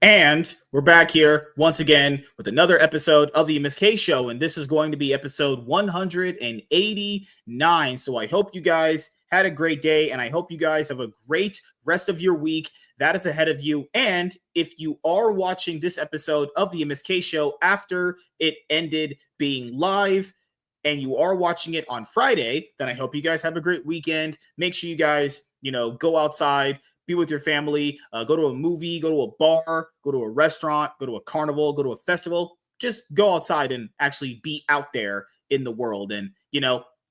And we're back here once again with another episode of the MSK show. And this is going to be episode 189. So I hope you guys had a great day. And I hope you guys have a great rest of your week that is ahead of you. And if you are watching this episode of the MSK show after it ended being live and you are watching it on Friday, then I hope you guys have a great weekend. Make sure you guys, go outside, be with your family, go to a movie, go to a bar, go to a restaurant, go to a carnival, go to a festival. Just go outside and actually be out there in the world. And,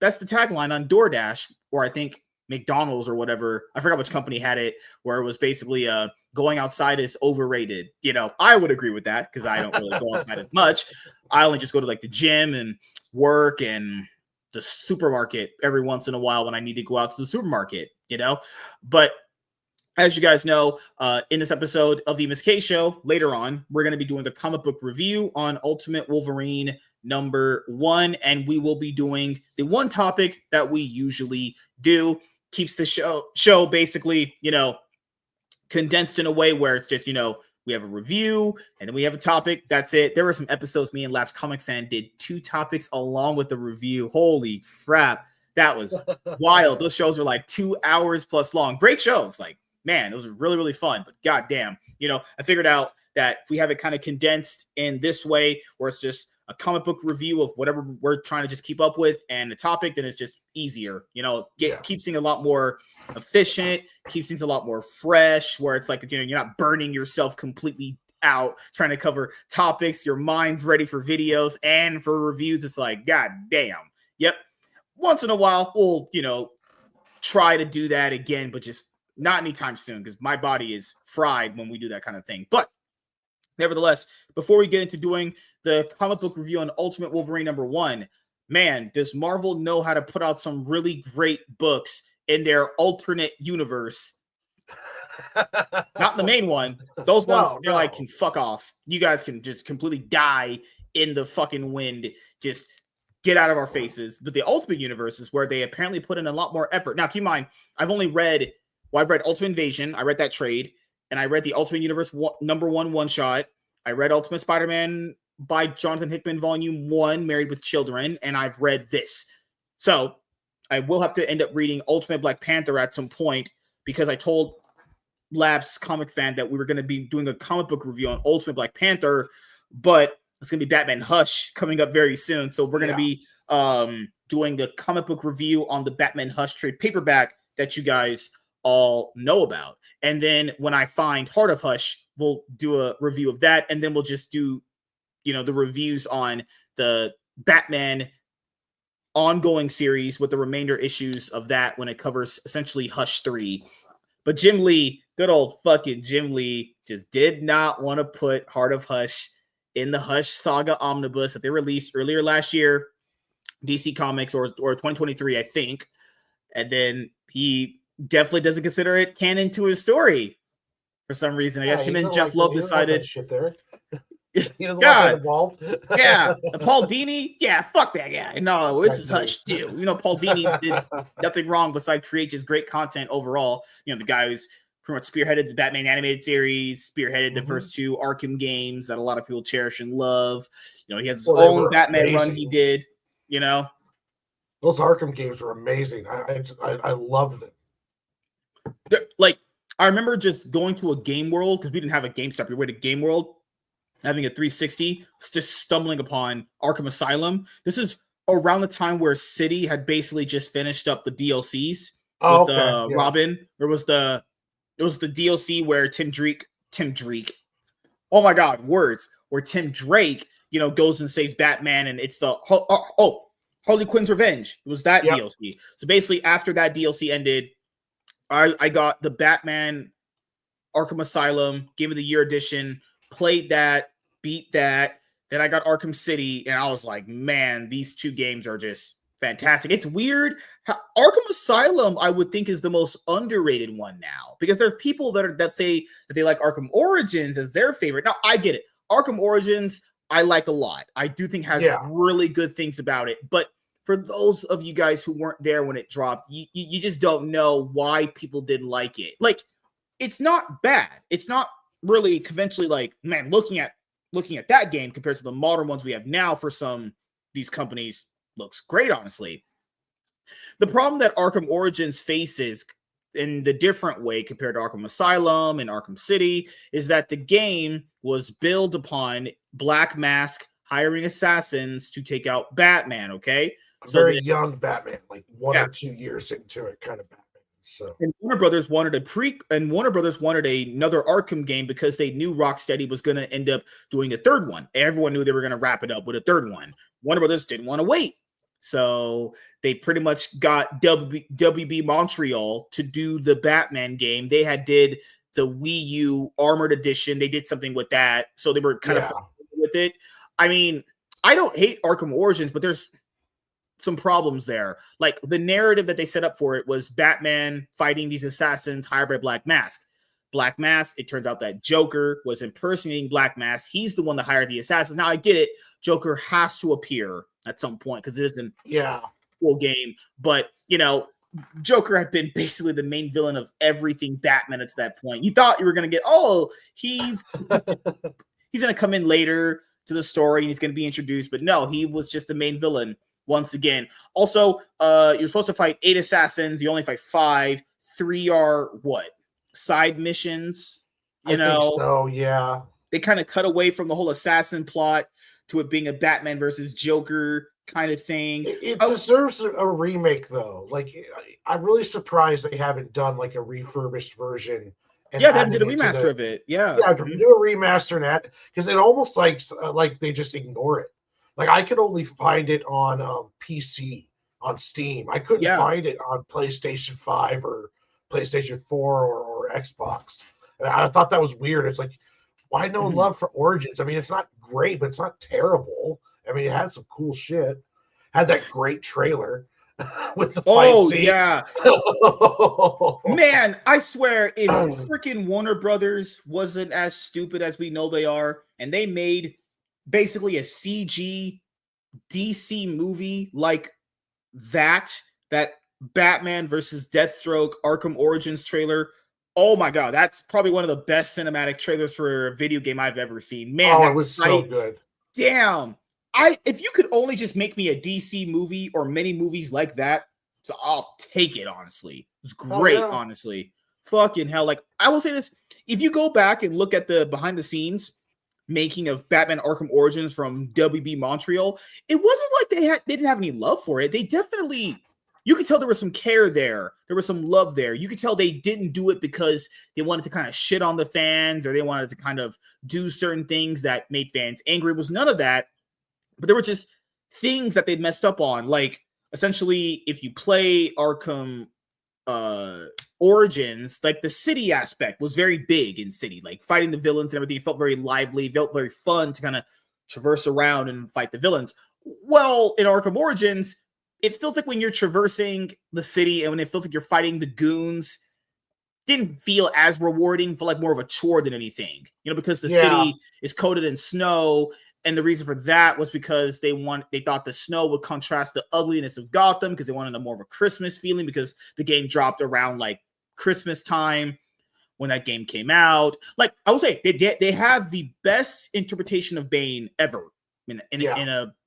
that's the tagline on DoorDash, or I think McDonald's or whatever. I forgot which company had it, where it was basically going outside is overrated. I would agree with that because I don't really go outside as much. I only just go to like the gym and work and the supermarket every once in a while when I need to go out to the supermarket, But as you guys know, in this episode of the MSK show, later on, we're going to be doing a comic book review on Ultimate Wolverine #1, and we will be doing the one topic that we usually do. Keeps the show basically, condensed in a way where it's just, we have a review and then we have a topic. That's it. There were some episodes me and Labs Comic Fan did 2 topics along with the review. Holy crap. That was wild. Those shows were like 2 hours plus long. Great shows. Like, man, it was really, really fun. But goddamn, I figured out that if we have it kind of condensed in this way, where it's just a comic book review of whatever we're trying to just keep up with and the topic, then it's just easier. Keeps things a lot more efficient, keeps things a lot more fresh, where it's like, you're not burning yourself completely out trying to cover topics. Your mind's ready for videos and for reviews. It's like, god damn. Yep. Once in a while, we'll, try to do that again, but just not anytime soon because my body is fried when we do that kind of thing. But nevertheless, before we get into doing the comic book review on Ultimate Wolverine #1, man, does Marvel know how to put out some really great books in their alternate universe. Not the main one. Those ones, they're like, can fuck off. You guys can just completely die in the fucking wind. Just get out of our faces. But the Ultimate Universe is where they apparently put in a lot more effort. Now, keep in mind, I've read Ultimate Invasion. I read that trade. And I read the Ultimate Universe #1 one-shot. I read Ultimate Spider-Man by Jonathan Hickman, Volume 1, Married with Children. And I've read this. So I will have to end up reading Ultimate Black Panther at some point because I told Labs Comic Fan that we were going to be doing a comic book review on Ultimate Black Panther, but it's going to be Batman Hush coming up very soon. So we're going to be doing the comic book review on the Batman Hush trade paperback that you guys all know about. And then when I find Heart of Hush, we'll do a review of that. And then we'll just do, the reviews on the Batman ongoing series with the remainder issues of that when it covers essentially Hush 3. But Jim Lee, good old fucking Jim Lee, just did not want to put Heart of Hush in the Hush Saga Omnibus that they released earlier last year, DC Comics or 2023, I think. And then he definitely doesn't consider it canon to his story for some reason. I guess him and Jeff Loeb decided. Shit there. God, involved. Yeah, Paul Dini. Yeah, fuck that guy. No, it's his Hush too. Paul Dini did nothing wrong besides create just great content overall. The guy who's pretty much spearheaded the Batman animated series, spearheaded the first 2 Arkham games that a lot of people cherish and love. He has his own Batman run he did. Those Arkham games were amazing. I loved them. Like, I remember just going to a Game World because we didn't have a GameStop. We went to Game World, having a 360, just stumbling upon Arkham Asylum. This is around the time where City had basically just finished up the DLCs with Robin. It was the DLC where Tim Drake. Oh my God, words. Where Tim Drake, goes and saves Batman, and it's the Harley Quinn's Revenge. It was that DLC. So basically, after that DLC ended, I got the Batman Arkham Asylum Game of the Year edition, played that, beat that. Then I got Arkham City, and I was like, man, these 2 games are just fantastic. It's weird how Arkham Asylum, I would think, is the most underrated one now because there are people that say that they like Arkham Origins as their favorite. Now, I get it. Arkham Origins, I like a lot. I do think has really good things about it, but for those of you guys who weren't there when it dropped, you just don't know why people didn't like it. Like, it's not bad. It's not really conventionally like, man, looking at that game compared to the modern ones we have now for some these companies looks great, honestly. The problem that Arkham Origins faces in the different way compared to Arkham Asylum and Arkham City is that the game was built upon Black Mask hiring assassins to take out Batman, okay? So very young Batman, like 1 or 2 years into it kind of Batman. So and Warner Brothers wanted another Arkham game because they knew Rocksteady was going to end up doing a third one. Everyone knew they were going to wrap it up with a third one. Warner Brothers didn't want to wait. So they pretty much got WB Montreal to do the Batman game. They did the Wii U Armored Edition. They did something with that. So they were kind of with it. I mean, I don't hate Arkham Origins, but there's some problems there. Like the narrative that they set up for it was Batman fighting these assassins hired by Black Mask. Black Mask, it turns out that Joker was impersonating Black Mask. He's the one that hired the assassins. Now I get it. Joker has to appear at some point because it isn't full game. But, you know, Joker had been basically the main villain of everything Batman at that point. You thought you were going to get, he's going to come in later to the story and he's going to be introduced. But no, he was just the main villain once again. Also, you're supposed to fight 8 assassins. You only fight 5. 3 are what? Side missions? You know? Think so, yeah. They kind of cut away from the whole assassin plot to it being a Batman versus Joker kind of thing. It deserves a remake, though. Like, I'm really surprised they haven't done like a refurbished version. And they did a remaster of it. Yeah, do a remaster and that because it almost like they just ignore it. Like I could only find it on PC on Steam. I couldn't find it on PlayStation 5 or PlayStation 4 or Xbox. And I thought that was weird. It's like, why no love for Origins? I mean, it's not great, but it's not terrible. I mean, it had some cool shit. Had that great trailer with the fight scene. Yeah. Man, I swear, if freaking Warner Brothers wasn't as stupid as we know they are, and they made basically a CG DC movie like that Batman versus Deathstroke Arkham Origins trailer. Oh my God, that's probably one of the best cinematic trailers for a video game I've ever seen. Man, it was so good. Damn. If you could only just make me a DC movie or many movies like that, so I'll take it, honestly. It's great, honestly. Fucking hell. Like, I will say this. If you go back and look at the behind the scenes making of Batman Arkham Origins from WB Montreal, it wasn't like they didn't have any love for it. They definitely, you could tell there was some care there. There was some love there. You could tell they didn't do it because they wanted to kind of shit on the fans or they wanted to kind of do certain things that made fans angry. It was none of that. But there were just things that they messed up on. Like, essentially, if you play Arkham Origins, like the city aspect was very big in City. Like, fighting the villains and everything, it felt very lively, felt very fun to kind of traverse around and fight the villains. Well, in Arkham Origins, it feels like when you're traversing the city and when it feels like you're fighting the goons, didn't feel as rewarding, felt like more of a chore than anything. You know, because the city is coated in snow. And the reason for that was because they thought the snow would contrast the ugliness of Gotham because they wanted a more of a Christmas feeling because the game dropped around like Christmas time when that game came out. Like I will say, they have the best interpretation of Bane ever in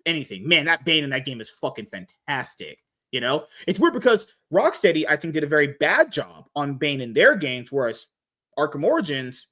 anything. Man, that Bane in that game is fucking fantastic. You know, it's weird because Rocksteady, I think, did a very bad job on Bane in their games, whereas Arkham Origins,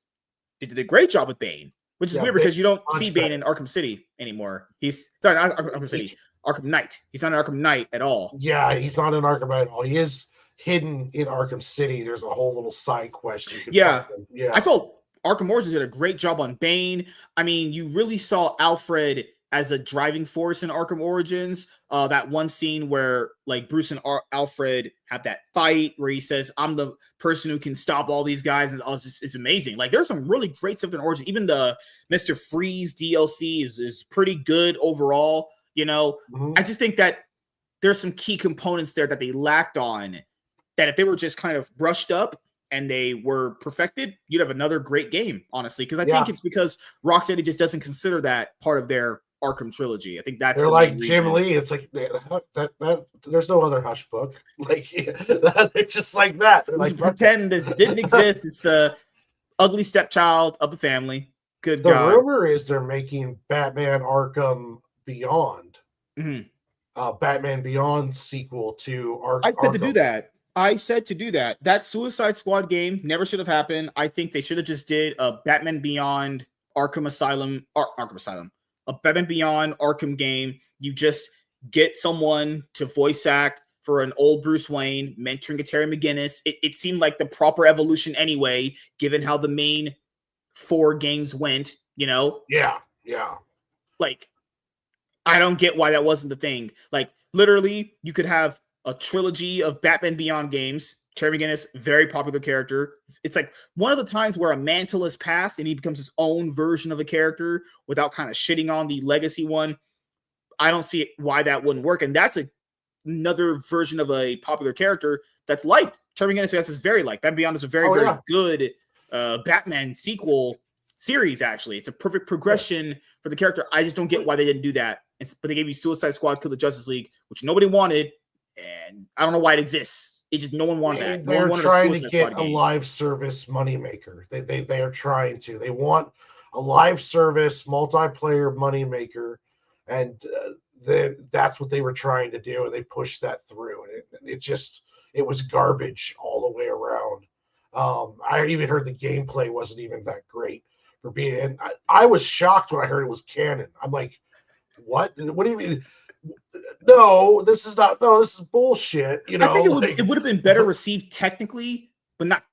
they did a great job with Bane. Which is weird because you don't see Bane in Arkham City anymore. He's sorry, not Arkham City, Arkham Knight. He's not in Arkham Knight at all. Yeah, he's not in Arkham Knight at all. He is hidden in Arkham City. There's a whole little side quest. Yeah. I felt Arkham Origins did a great job on Bane. I mean, you really saw Alfred as a driving force in Arkham Origins. That one scene where like Bruce and Alfred have that fight where he says, "I'm the person who can stop all these guys," and it's amazing. Like there's some really great stuff in Origins. Even the Mr. Freeze DLC is pretty good overall. You know, I just think that there's some key components there that they lacked on. That if they were just kind of brushed up and they were perfected, you'd have another great game. Honestly, because I think it's because Rocksteady just doesn't consider that part of their Arkham trilogy. I think that's they're like Jim Lee. It's like that. There's no other Hush book. Like they're just like that. They're like pretend this didn't exist. It's the ugly stepchild of the family. Good The God. rumor is they're making Batman Arkham Beyond, Batman Beyond sequel to I said to do Arkham. that. I said to do that. That Suicide Squad game never should have happened. I think they should have just did a Batman Beyond Arkham Asylum, a Batman Beyond Arkham game. You just get someone to voice act for an old Bruce Wayne, mentoring a Terry McGinnis. It seemed like the proper evolution anyway, given how the main 4 games went, you know? Yeah. Like, I don't get why that wasn't the thing. Like, literally, you could have a trilogy of Batman Beyond games. Terry McGinnis, very popular character. It's like one of the times where a mantle is passed and he becomes his own version of a character without kind of shitting on the legacy one. I don't see why that wouldn't work. And that's another version of a popular character that's liked. Terry McGinnis is very liked. Batman Beyond is a very good Batman sequel series, actually. It's a perfect progression for the character. I just don't get why they didn't do that. But they gave you Suicide Squad Kill the Justice League, which nobody wanted, and I don't know why it exists. It just no one wanted that. They're trying to get a live service moneymaker. They are trying to. They want a live service multiplayer moneymaker, and that's what they were trying to do, and they pushed that through, and it was garbage all the way around. I even heard the gameplay wasn't even that great for being. And I was shocked when I heard it was canon. I'm like, what? What do you mean? No, this is not. No, this is bullshit. You know, I think it would have been better received technically, but not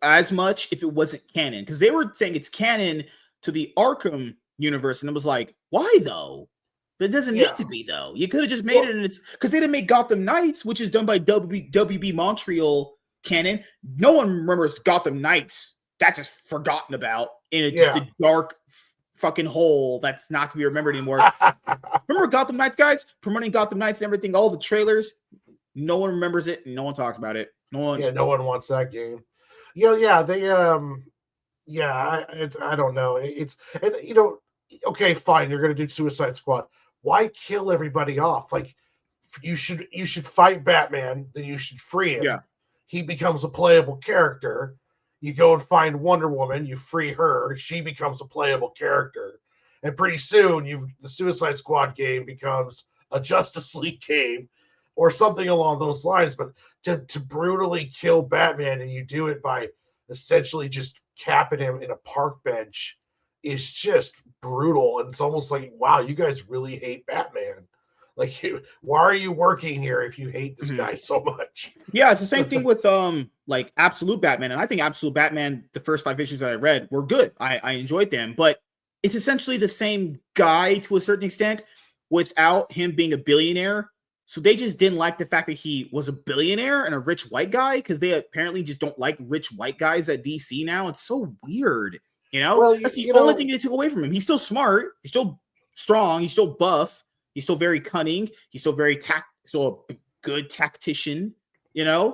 as much if it wasn't canon. Because they were saying it's canon to the Arkham universe, and it was like, why though? But it doesn't need to be though. You could have just made it, and it's because they didn't make Gotham Knights, which is done by WB Montreal canon. No one remembers Gotham Knights. That's just forgotten about in just a dark fucking hole that's not to be remembered anymore. Remember Gotham Knights, guys? Promoting Gotham Knights and everything, all the trailers. No one remembers it, and no one talks about it. No one wants that game. They I don't know. It's and okay, fine, you're gonna do Suicide Squad. Why kill everybody off? Like you should fight Batman, then you should free him. Yeah. He becomes a playable character. You go and find Wonder Woman, you free her, she becomes a playable character. And pretty soon the Suicide Squad game becomes a Justice League game or something along those lines. But to brutally kill Batman, and you do it by essentially just capping him in a park bench, is just brutal. And it's almost like, wow, you guys really hate Batman. Like, why are you working here if you hate this guy so much? Yeah, it's the same thing with like Absolute Batman. And I think Absolute Batman, the first 5 issues that I read were good. I enjoyed them, but it's essentially the same guy to a certain extent without him being a billionaire. So they just didn't like the fact that he was a billionaire and a rich white guy, because they apparently just don't like rich white guys at DC now. It's so weird. That's the only thing they took away from him. He's still smart. He's still strong. He's still buff. He's still very cunning. He's still still a good tactician, Yeah.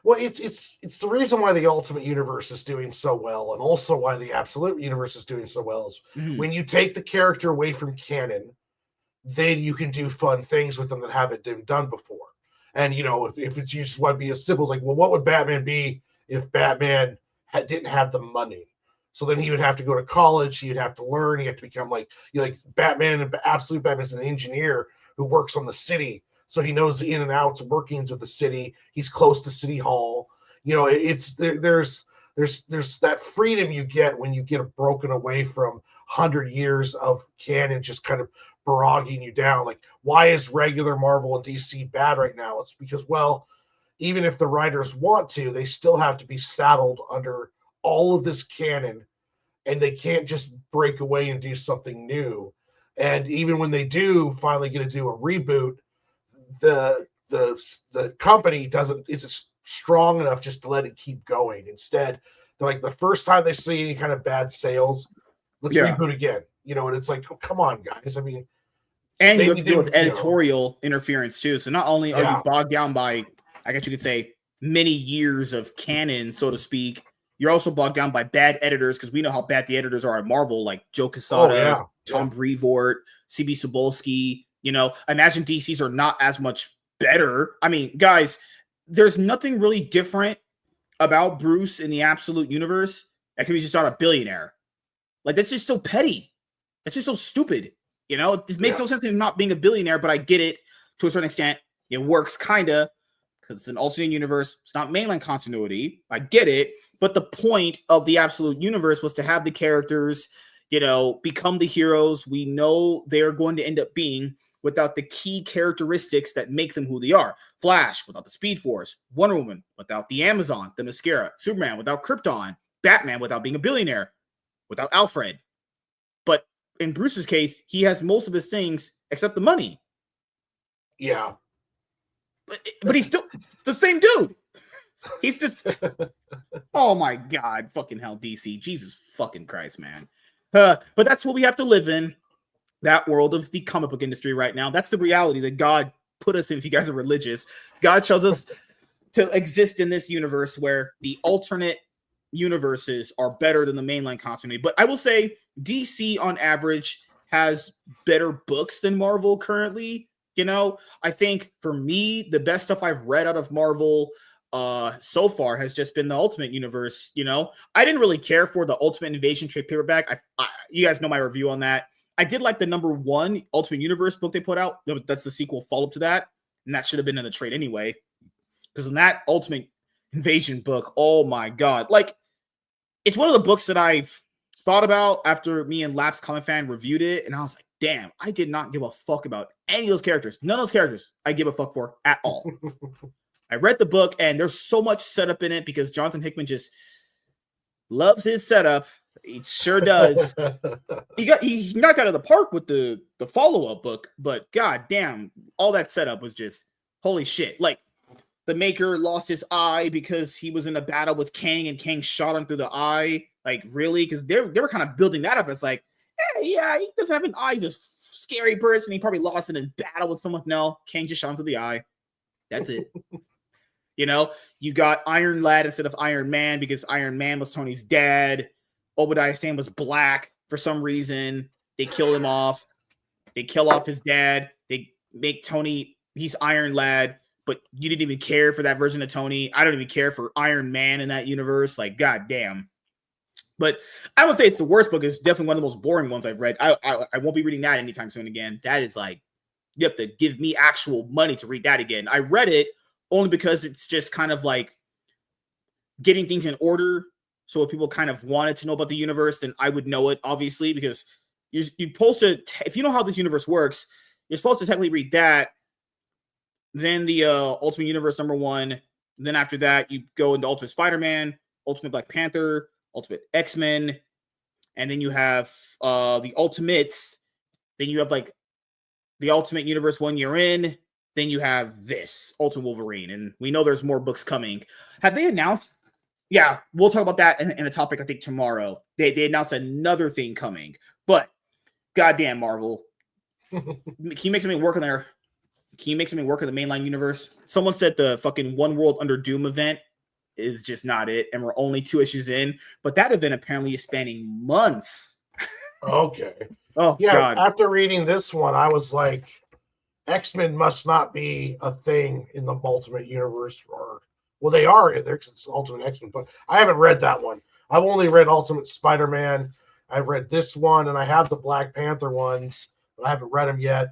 Well, it's the reason why the Ultimate Universe is doing so well, and also why the Absolute Universe is doing so well, is when you take the character away from canon, then you can do fun things with them that haven't been done before. And if it's just want to be as simple as like, well, what would Batman be if Batman didn't have the money? So then he would have to go to college. He'd have to learn. He had to become like Batman, and Absolute Batman is an engineer who works on the city. So he knows the in and outs workings of the city. He's close to City Hall. There's that freedom you get when you get broken away from 100 years of canon just kind of barraging you down. Like, why is regular Marvel and DC bad right now? It's because, well, even if the writers want to, they still have to be saddled under all of this canon, and they can't just break away and do something new. And even when they do finally get to do a reboot, the company isn't strong enough just to let it keep going. Instead, they're like, the first time they see any kind of bad sales, let's reboot again. And it's like, oh, come on, guys. I mean, and you have to deal with editorial interference too. So not only are you bogged down by, I guess you could say, many years of canon, so to speak, you're also bogged down by bad editors, because we know how bad the editors are at Marvel, like Joe Quesada, Tom Brevoort, CB Cebulski. Imagine DCs are not as much better. I mean, guys, there's nothing really different about Bruce in the absolute universe, that could be just not a billionaire. Like, that's just so petty. That's just so stupid. You know, it just makes no sense to him not being a billionaire, but I get it to a certain extent. It works kind of because it's an alternate universe. It's not mainline continuity. I get it. But the point of the absolute universe was to have the characters, you know, become the heroes we know they're going to end up being without the key characteristics that make them who they are. Flash without the Speed Force, Wonder Woman without the Amazon, the mascara, Superman without Krypton, Batman without being a billionaire, without Alfred. But in Bruce's case, he has most of his things except the money. Yeah. But he's still the same dude. He's just, oh my God, fucking hell, DC. Jesus fucking Christ, man. But that's what we have to live in. That world of the comic book industry right now. That's the reality that God put us in. If you guys are religious, God chose us to exist in this universe where the alternate universes are better than the mainline continuity. But I will say DC on average has better books than Marvel currently. You know, I think for me, the best stuff I've read out of Marvel so far has just been the Ultimate Universe. You know, I didn't really care for the Ultimate Invasion trade paperback. You guys know my review on that. I did like the #1 Ultimate Universe book they put out. That's the sequel follow-up to that. And that should have been in the trade anyway. Because in that Ultimate Invasion book, oh my God. Like, it's one of the books that I've thought about after me and Laps Comic Fan reviewed it. And I was like, damn, I did not give a fuck about any of those characters. None of those characters I give a fuck for at all. I read the book, and there's so much setup in it because Jonathan Hickman just loves his setup. He sure does. He knocked out of the park with the follow-up book, but god damn, all that setup was just holy shit. Like, the Maker lost his eye because he was in a battle with Kang, and Kang shot him through the eye. Like, really? Because they were kind of building that up as like, hey, yeah, he doesn't have an eye. He's a scary person. He probably lost in a battle with someone. No, Kang just shot him through the eye. That's it. You know, you got Iron Lad instead of Iron Man because Iron Man was Tony's dad. Obadiah Stane was black for some reason. They kill him off. They kill off his dad. They make Tony, he's Iron Lad, but you didn't even care for that version of Tony. I don't even care for Iron Man in that universe. Like, goddamn. But I would say it's the worst book. It's definitely one of the most boring ones I've read. I won't be reading that anytime soon again. That is like, you have to give me actual money to read that again. I read it only because it's just kind of like getting things in order. So if people kind of wanted to know about the universe, then I would know it, obviously, because you're supposed to, if you know how this universe works, you're supposed to technically read that, then the Ultimate Universe #1. Then after that, you go into Ultimate Spider-Man, Ultimate Black Panther, Ultimate X-Men, and then you have the Ultimates. Then you have like the Ultimate Universe 1 year in. Then you have this Ultimate Wolverine, and we know there's more books coming. Have they announced? Yeah, we'll talk about that in a topic, I think, tomorrow. They announced another thing coming, but goddamn, Marvel, can you make something work in there? Can you make something work in the mainline universe? Someone said the fucking One World Under Doom event is just not it, and we're only 2 issues in, but that event apparently is spanning months. Okay. Oh, yeah, God. After reading this one, I was like, X-Men must not be a thing in the Ultimate Universe, or well, they are in there because it's Ultimate X-Men, but I haven't read that one. I've only read Ultimate Spider-Man. I've read this one, and I have the Black Panther ones, but I haven't read them yet.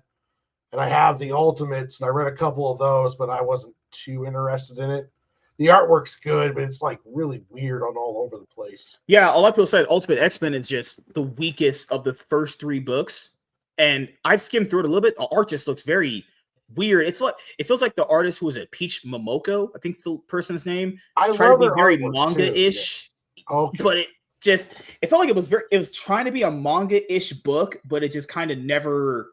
And I have the Ultimates, and I read a couple of those, but I wasn't too interested in it. The artwork's good, but it's like really weird on all over the place. Yeah, a lot of people said Ultimate X-Men is just the weakest of the first 3 books. And I've skimmed through it a little bit. The art just looks very weird. It's like, it feels like the artist who was at Peach Momoko, I think's the person's name, tried to be very manga-ish. Yeah. Okay. But it felt like it was trying to be a manga-ish book, but it just kind of never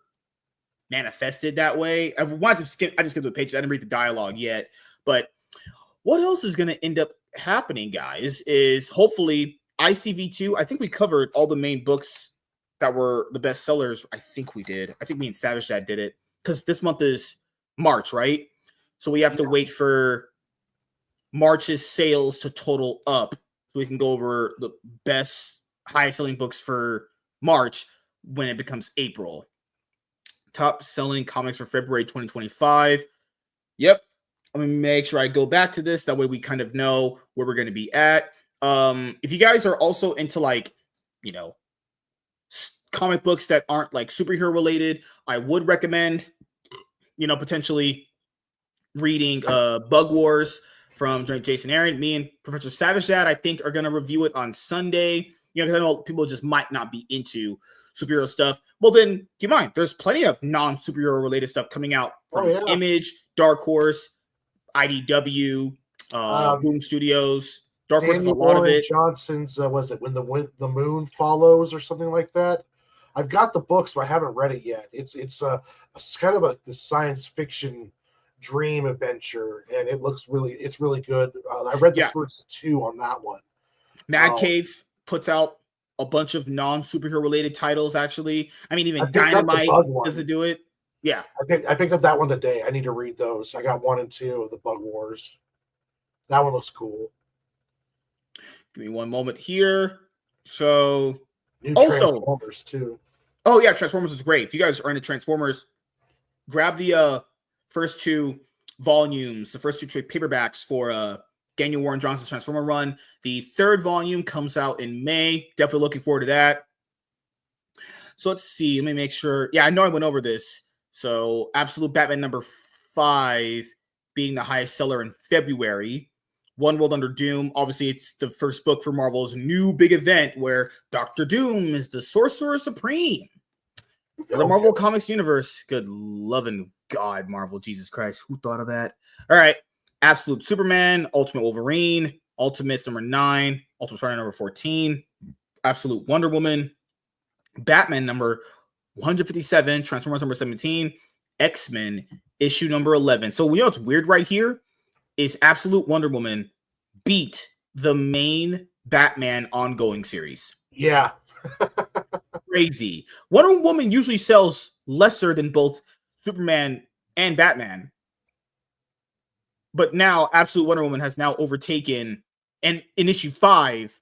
manifested that way. I just skimmed the pages. I didn't read the dialogue yet. But what else is going to end up happening, guys, is hopefully ICV2. I think we covered all the main books that were the best sellers. I think we did. I think me and Savage Dad did it because this month is March, right? So we have to wait for March's sales to total up so we can go over the best, highest selling books for March when it becomes April. Top selling comics for February 2025. Yep. Let me make sure I go back to this. That way we kind of know where we're going to be at. If you guys are also into like, you know, comic books that aren't like superhero related, I would recommend, you know, potentially reading Bug Wars from Jason Aaron. Me and Professor Savage Dad, I think, are going to review it on Sunday. You know, because I know people just might not be into superhero stuff. Well, then keep in mind, there's plenty of non-superhero related stuff coming out from Image, Dark Horse, IDW, Boom Studios. Dark Horse has a lot of it. Johnson's, was it When the Moon Follows or something like that? I've got the books, but I haven't read it yet. It's kind of the science fiction dream adventure, and it's really good. I read the first 2 on that one. Mad Cave puts out a bunch of non-superhero related titles, actually. I mean, even Dynamite doesn't do it. Yeah. I picked up that one today. I need to read those. I got 1 and 2 of the Bug Wars. That one looks cool. Give me one moment here. So New Transformers too. Oh yeah, Transformers is great. If you guys are into Transformers, grab the first 2 volumes, the first 2 trade paperbacks for Daniel Warren Johnson's Transformer run. The 3rd volume comes out in May. Definitely looking forward to that. So let's see. Let me make sure. Yeah, I know I went over this. So Absolute Batman number 5 being the highest seller in February. One World Under Doom. Obviously, it's the first book for Marvel's new big event where Dr. Doom is the Sorcerer Supreme. The Marvel Comics universe. Good loving God, Marvel. Jesus Christ. Who thought of that? All right. Absolute Superman, Ultimate Wolverine, Ultimates number 9, Ultimate Spider-Man number 14, Absolute Wonder Woman, Batman number 157, Transformers number 17, X-Men issue number 11. So you know what's weird right here is Absolute Wonder Woman beat the main Batman ongoing series. Yeah. Crazy. Wonder Woman usually sells lesser than both Superman and Batman. But now Absolute Wonder Woman has now overtaken, and in issue 5,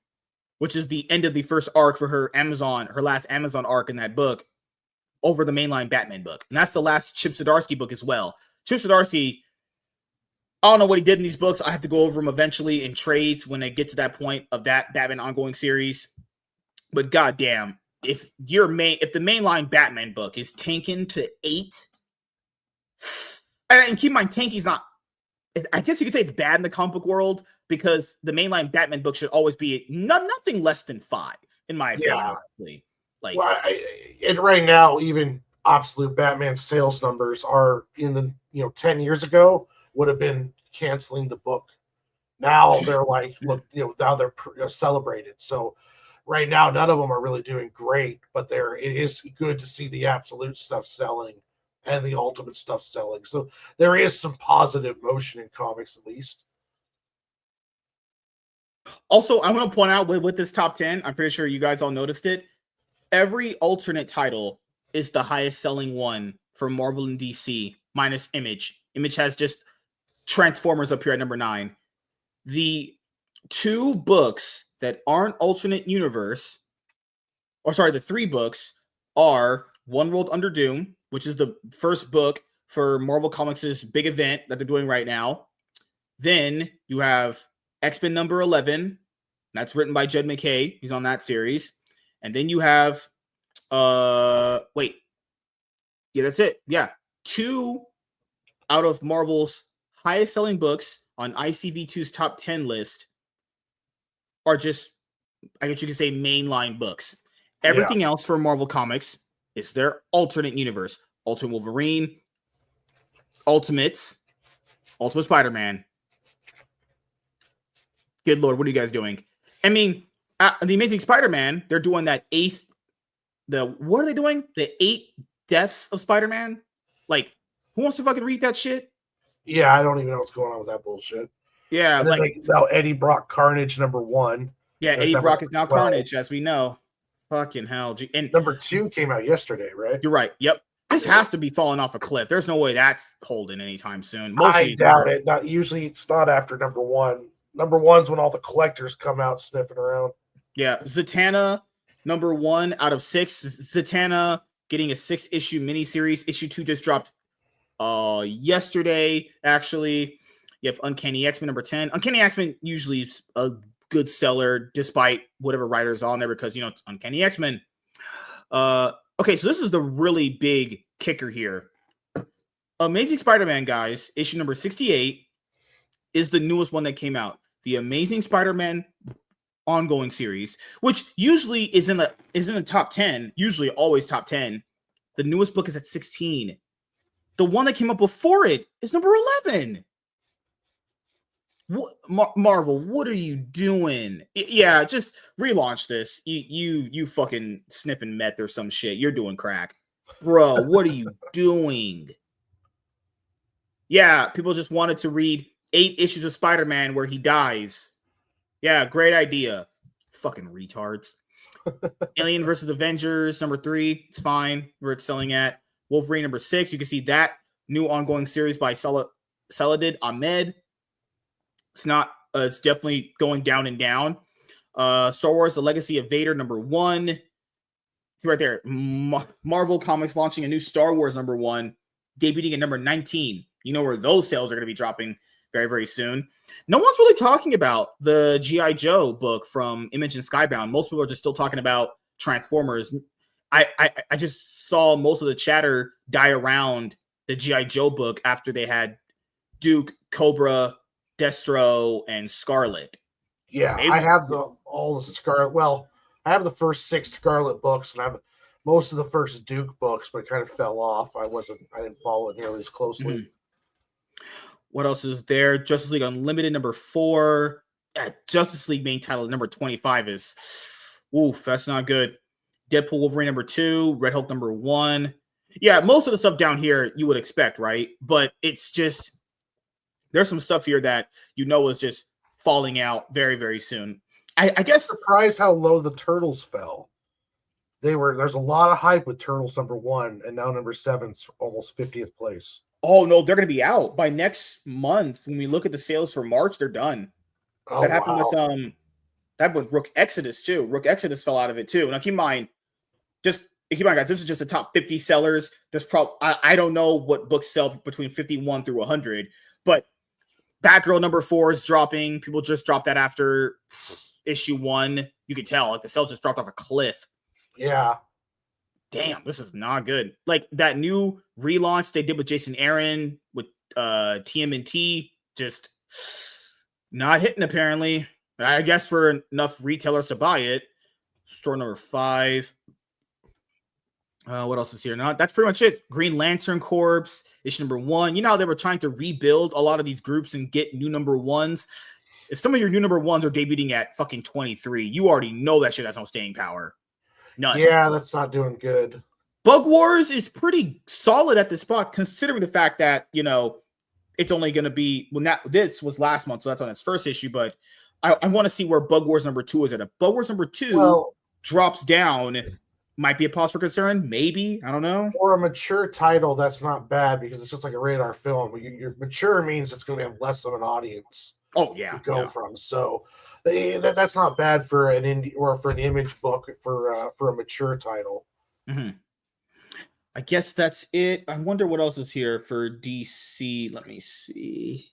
which is the end of the first arc for her last Amazon arc in that book, over the mainline Batman book. And that's the last Chip Zdarsky book as well. Chip Zdarsky, I don't know what he did in these books. I have to go over them eventually in trades when they get to that point of that Batman ongoing series. But goddamn, if the mainline Batman book is tanking to 8, and keep in mind, tanky's not, I guess you could say it's bad in the comic book world because the mainline Batman book should always be nothing less than 5, in my opinion. Honestly. Like, and right now, even Absolute Batman sales numbers are in the 10 years ago would have been canceling the book. Now they're like, look, now they're celebrated. So right now, none of them are really doing great, but it is good to see the Absolute stuff selling and the Ultimate stuff selling. So there is some positive motion in comics, at least. Also, I want to point out with this top 10, I'm pretty sure you guys all noticed it. Every alternate title is the highest selling one for Marvel and DC, minus Image. Image has just Transformers up here at number 9. The 2 books that aren't alternate universe, the 3 books are One World Under Doom, which is the first book for Marvel Comics' big event that they're doing right now. Then you have X-Men number 11. That's written by Jed McKay. He's on that series. And then you have, that's it. Yeah. 2 out of Marvel's highest selling books on ICV2's top 10 list are just, I guess you could say, mainline books. Everything else for Marvel Comics is their alternate universe. Ultimate Wolverine, Ultimate Spider-Man. Good Lord, what are you guys doing? I mean, the Amazing Spider-Man, they're doing that 8th, what are they doing? The 8 deaths of Spider-Man? Like, who wants to fucking read that shit? Yeah, I don't even know what's going on with that bullshit. Yeah, and then now Eddie Brock Carnage number 1. Yeah, Eddie Brock is now 12. Carnage, as we know. Fucking hell. And number 2 came out yesterday, right? You're right. Yep. This has to be falling off a cliff. There's no way that's holding anytime soon. I doubt it. Usually it's not after number 1. Number 1's when all the collectors come out sniffing around. Yeah, Zatanna, number 1 out of 6. Zatanna getting a 6-issue miniseries. Issue 2 just dropped yesterday, actually. You have Uncanny X-Men number 10. Uncanny X-Men usually is a good seller despite whatever writer's on there because, you know, it's Uncanny X-Men. Okay, so this is the really big kicker here. Amazing Spider-Man, guys, issue number 68 is the newest one that came out. The Amazing Spider-Man ongoing series, which usually is in the top 10, usually always top 10. The newest book is at 16. The one that came up before it is number 11. Marvel, what are you doing? Yeah, just relaunch this. You fucking sniffing meth or some shit. You're doing crack. Bro, what are you doing? Yeah, people just wanted to read 8 issues of Spider-Man where he dies. Yeah, great idea. Fucking retards. Alien versus Avengers, number 3. It's fine where it's selling at. Wolverine, number 6. You can see that new ongoing series by Saladin Ahmed. It's not, it's definitely going down and down. Star Wars, The Legacy of Vader, number 1. It's right there. Marvel Comics launching a new Star Wars, number 1, debuting at number 19. You know where those sales are going to be dropping very, very soon. No one's really talking about the G.I. Joe book from Image and Skybound. Most people are just still talking about Transformers. I just saw most of the chatter die around the G.I. Joe book after they had Duke, Cobra, Destro, and Scarlet. Yeah, maybe. I have all the Scarlet. Well, I have the first 6 Scarlet books, and I have most of the first Duke books, but it kind of fell off. I didn't follow it nearly as closely. Mm-hmm. What else is there? Justice League Unlimited, number 4. Justice League main title, number 25 is, oof, that's not good. Deadpool Wolverine, number 2. Red Hulk, number 1. Yeah, most of the stuff down here you would expect, right? But it's just, there's some stuff here that you know is just falling out very, very soon. I guess. I'm surprised how low the Turtles fell. There's a lot of hype with Turtles number 1, and now number 7's almost 50th place. Oh, no, they're going to be out by next month. When we look at the sales for March, they're done. Oh, that happened with Rook Exodus, too. Rook Exodus fell out of it, too. Now, keep in mind, guys, this is just the top 50 sellers. There's I don't know what books sell between 51 through 100, but Batgirl number 4 is dropping. People just dropped that after issue 1. You could tell, like, the sales just dropped off a cliff. Yeah. Damn, this is not good. Like that new relaunch they did with Jason Aaron with TMNT, just not hitting apparently. I guess for enough retailers to buy it. Store number 5. What else is here? No, that's pretty much it. Green Lantern Corps, issue number 1. You know how they were trying to rebuild a lot of these groups and get new number 1s? If some of your new number 1s are debuting at fucking 23, you already know that shit has no staying power. None. Yeah, that's not doing good. Bug Wars is pretty solid at this spot, considering the fact that, you know, it's only going to be, this was last month, so that's on its first issue, but I want to see where Bug Wars number 2 is at. If Bug Wars number 2 drops down, might be a pause for concern, maybe, I don't know. For a mature title, that's not bad because it's just like a radar film. Your mature means it's going to have less of an audience. Oh, yeah. To go from, so that's not bad for an indie or for an Image book for a mature title. Mm-hmm. I guess that's it. I wonder what else is here for DC. Let me see.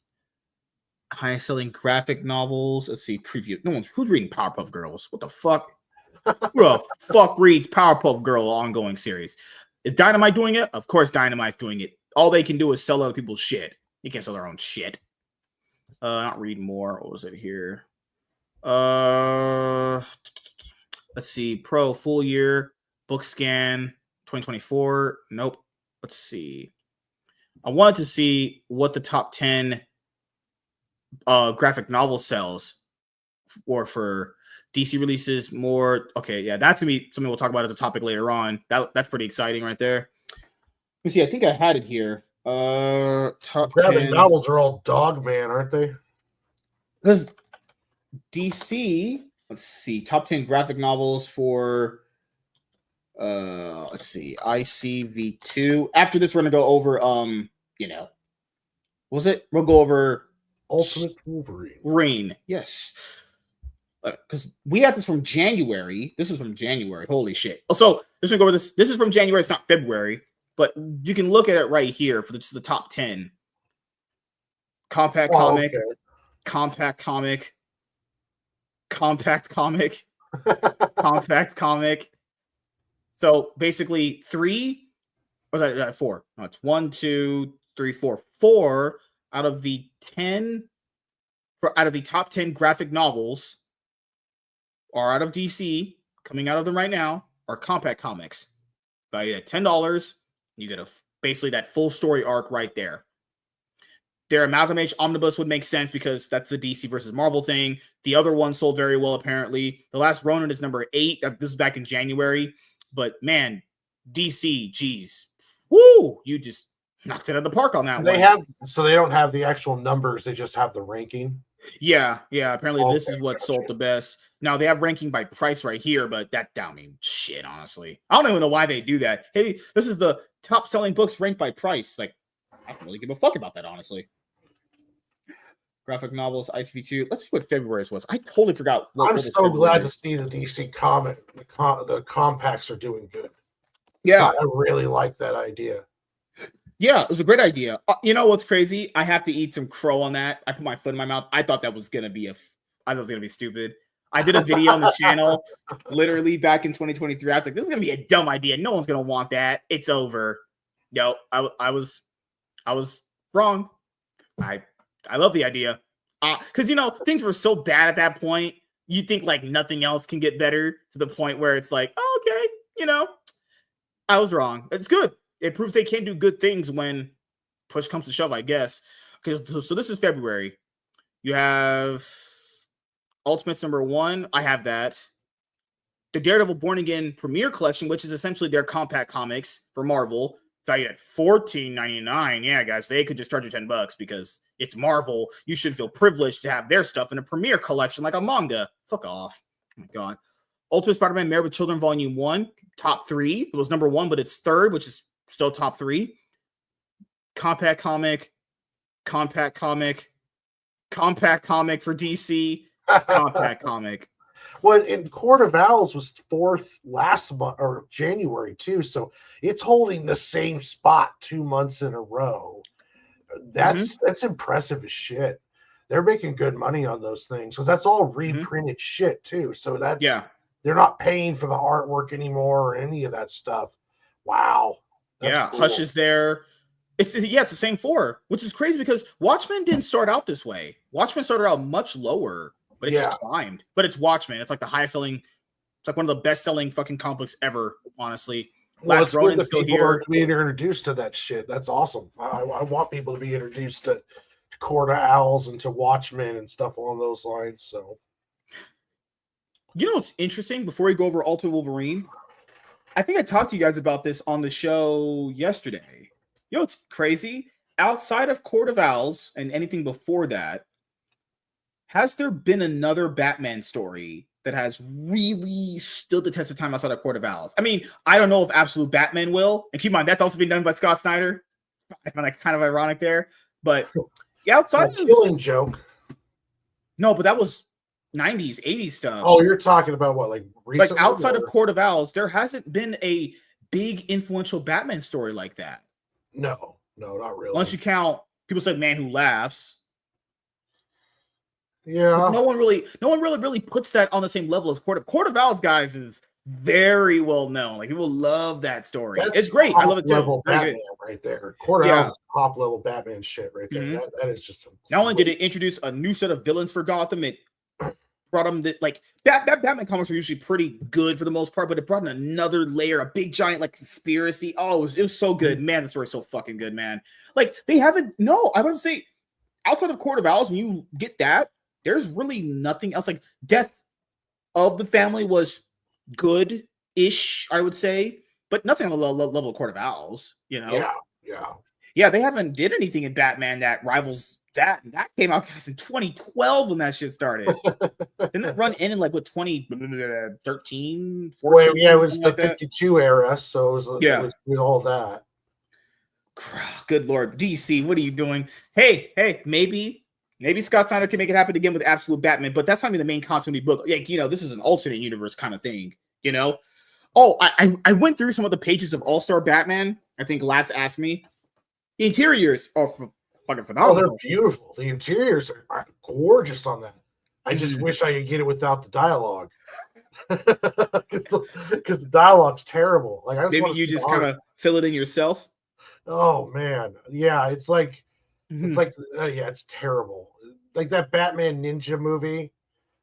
Highest selling graphic novels. Let's see. Preview. Who's reading Powerpuff Girls? What the fuck? Who the fuck reads Powerpuff Girl ongoing series? Is Dynamite doing it? Of course Dynamite's doing it. All they can do is sell other people's shit. They can't sell their own shit. Not read more. What was it here? Let's see. Pro full year book scan 2024. Nope. Let's see. I wanted to see what the top 10 graphic novel sales or for DC releases more. Okay, yeah, that's gonna be something we'll talk about as a topic later on. That's pretty exciting right there. Let me see. I think I had it here. Top graphic 10 novels are all Dog Man, aren't they? Because DC, let's see, top 10 graphic novels for let's see, ICV2. After this, we're gonna go over what was it? We'll go over Ultimate Wolverine. Yes. Because we had this from January. This is from January. Holy shit. Also, this is This is from January. It's not February, but you can look at it right here for the top 10. Compact Oh, comic, okay. compact comic, compact comic, compact comic. So basically, three, or was that four? No, it's 1, 2, 3, 4. 4 out of the 10, out of the top 10 graphic novels are out of DC. Coming out of them right now are compact comics, valued at $10. You get basically that full story arc right there. Their Amalgam Age Omnibus would make sense because that's the DC versus Marvel thing. The other one sold very well, apparently. The Last Ronin is number 8. This is back in January. But man, DC, geez. Woo! You just knocked it out of the park on that one. So they don't have the actual numbers, they just have the ranking. Yeah. Apparently, this is what sold the best. Now they have ranking by price right here, but that I mean, shit, honestly. I don't even know why they do that. Hey, this is the top selling books ranked by price. Like, I don't really give a fuck about that, honestly. Graphic novels, ICV2. Let's see what February's was. I totally forgot. I'm so glad to see the DC comic. The compacts are doing good. Yeah, I really like that idea. Yeah, it was a great idea. You know what's crazy? I have to eat some crow on that. I put my foot in my mouth. I thought that was gonna be I thought it was gonna be stupid. I did a video on the channel literally back in 2023. I was like, this is gonna be a dumb idea. No one's gonna want that. It's over. No, I was wrong. I love the idea. Because things were so bad at that point. You think like nothing else can get better to the point where it's like, oh, okay, I was wrong. It's good. It proves they can do good things when push comes to shove, I guess. So this is February. You have Ultimates #1. I have that. The Daredevil Born Again Premiere Collection, which is essentially their compact comics for Marvel, valued at $14.99. Yeah, guys, they could just charge you $10 because it's Marvel. You should feel privileged to have their stuff in a Premiere Collection like a manga. Fuck off. Oh my God. Ultimate Spider-Man Married with Children Volume 1, top 3. It was #1, but it's third, which is still top 3. Compact comic for DC. Compact comic. Well, in Court of Owls was 4th last month or January too, so it's holding the same spot 2 months in a row. That's impressive as shit. They're making good money on those things because that's all reprinted shit too. So they're not paying for the artwork anymore or any of that stuff. Wow. That's cool. Hush is there. It's the same 4, which is crazy because Watchmen didn't start out this way. Watchmen started out much lower, but it just climbed. But it's Watchmen. It's like the highest selling. It's like one of the best selling fucking comic books ever, honestly. Last Ronin's still here. Being introduced to that shit. That's awesome. I want people to be introduced to Court of Owls and to Watchmen and stuff along those lines. So, what's interesting? Before we go over Ultimate Wolverine, I think I talked to you guys about this on the show yesterday. It's crazy. Outside of Court of Owls and anything before that, has there been another Batman story that has really stood the test of time outside of Court of Owls? I mean, I don't know if Absolute Batman will. And keep in mind, that's also been done by Scott Snyder. I find that kind of ironic there. But outside of Killing Joke. No, but that was 90s, 80s stuff. Oh, you're talking about what, like recently? Like outside of Court of Owls, there hasn't been a big influential Batman story like that. No, not really. Unless you count people said Man Who Laughs. Yeah. But no one really puts that on the same level as Court of Owls, guys, is very well known. Like people love that story. It's great. I love it too. Level Batman right there. Court of Owls is top level Batman shit right there. That is just not only did it introduce a new set of villains for Gotham, it brought them that Batman comics are usually pretty good for the most part, but it brought in another layer, a big giant like conspiracy. Oh, it was so good, man. The story's so fucking good, man. Like they haven't. No, I would say outside of Court of Owls, when you get that, there's really nothing else. Like Death of the Family was good-ish, I would say, but nothing on the level of Court of Owls. Yeah. They haven't did anything in Batman that rivals that. And that came out in 2012 when that shit started. Didn't that run in like what 2013, 14? Well, yeah, it was the 52 era, so it was all that. Good Lord, DC, what are you doing? Hey, maybe Scott Snyder can make it happen again with Absolute Batman, but that's not even the main continuity book. Like, this is an alternate universe kind of thing, Oh, I went through some of the pages of All-Star Batman. I think Lats asked me. The interiors are fucking Oh, they're phenomenal. beautiful. The interiors are gorgeous on that. I just wish I could get it without the dialogue. Because the dialogue's terrible. Like I just Maybe want to you see just kind art. of fill it in yourself. Oh man, yeah, it's terrible. Like that Batman Ninja movie,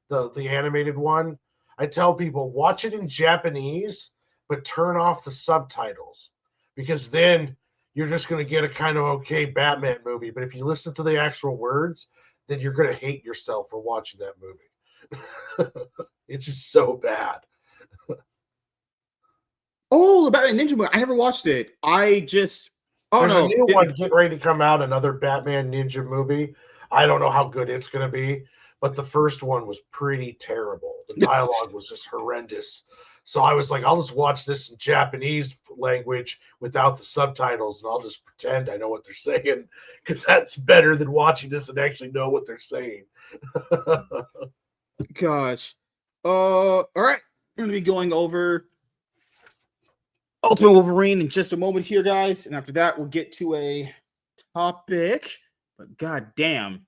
the animated one. I tell people watch it in Japanese, but turn off the subtitles because then you're just going to get a kind of okay Batman movie. But if you listen to the actual words, then you're going to hate yourself for watching that movie. It's just so bad. Oh, the Batman Ninja movie. I never watched it. There's a new one getting ready to come out, another Batman Ninja movie. I don't know how good it's going to be, but the first one was pretty terrible. The dialogue was just horrendous. So I was like, I'll just watch this in Japanese language without the subtitles, and I'll just pretend I know what they're saying because that's better than watching this and actually know what they're saying. Gosh. All right. We're going to be going over Ultimate Wolverine in just a moment here, guys. And after that, we'll get to a topic. But goddamn,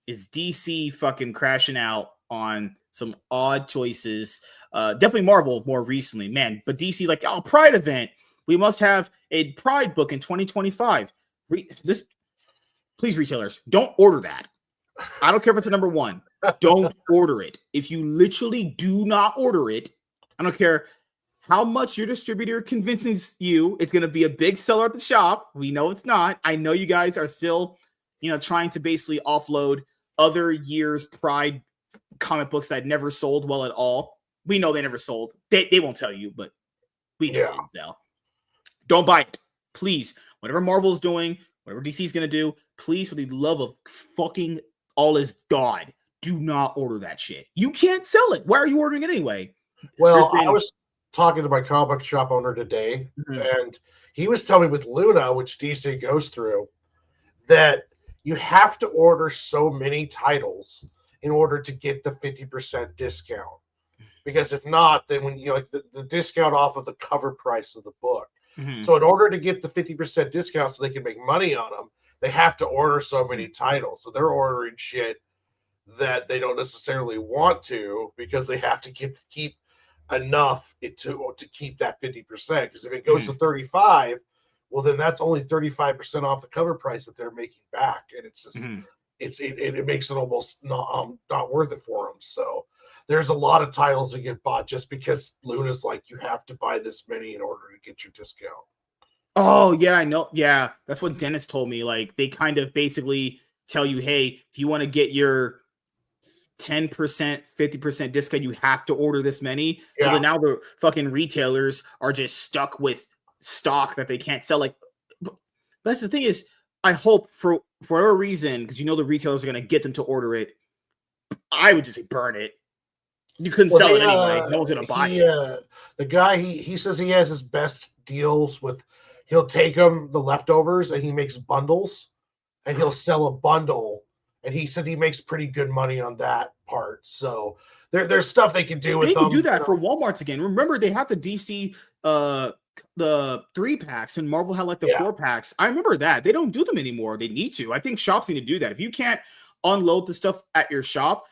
is DC fucking crashing out on some odd choices? Definitely Marvel more recently, man. But DC, like, Pride event. We must have a Pride book in 2025. Please, retailers, don't order that. I don't care if it's a number one. Don't order it. If you literally do not order it, I don't care how much your distributor convinces you it's going to be a big seller at the shop. We know it's not. I know you guys are still, trying to basically offload other years' Pride comic books that never sold well at all. We know they never sold. They won't tell you, but we know they didn't sell. Don't buy it. Please. Whatever Marvel's doing, whatever DC's going to do, please, for the love of fucking all is God, do not order that shit. You can't sell it. Why are you ordering it anyway? Well, I was talking to my comic book shop owner today, and he was telling me with Luna, which DC goes through, that you have to order so many titles in order to get the 50% discount. Because if not, then when you the discount off of the cover price of the book. So in order to get the 50% discount so they can make money on them, they have to order so many titles. So they're ordering shit that they don't necessarily want to because they have to keep enough to keep that 50%. Because if it goes to 35, well, then that's only 35% off the cover price that they're making back, and it's just it makes it almost not worth it for them. So there's a lot of titles that get bought just because Luna's like, you have to buy this many in order to get your discount. Oh, yeah, I know. Yeah, that's what Dennis told me. Like, they kind of basically tell you, hey, if you want to get your 10%, 50% discount, you have to order this many. So then now the fucking retailers are just stuck with stock that they can't sell. Like, but that's the thing is, I hope for whatever reason, because the retailers are going to get them to order it, I would just say burn it. You couldn't sell it anyway. No one's going to buy it. The guy, he says he has his best deals with, he'll take them, the leftovers, and he makes bundles, and he'll sell a bundle. And he said he makes pretty good money on that part. So there's stuff they can do with them. They can do that for Walmart's again. Remember, they had the DC the 3-packs, and Marvel had like the 4-packs. I remember that. They don't do them anymore. They need to. I think shops need to do that. If you can't unload the stuff at your shop,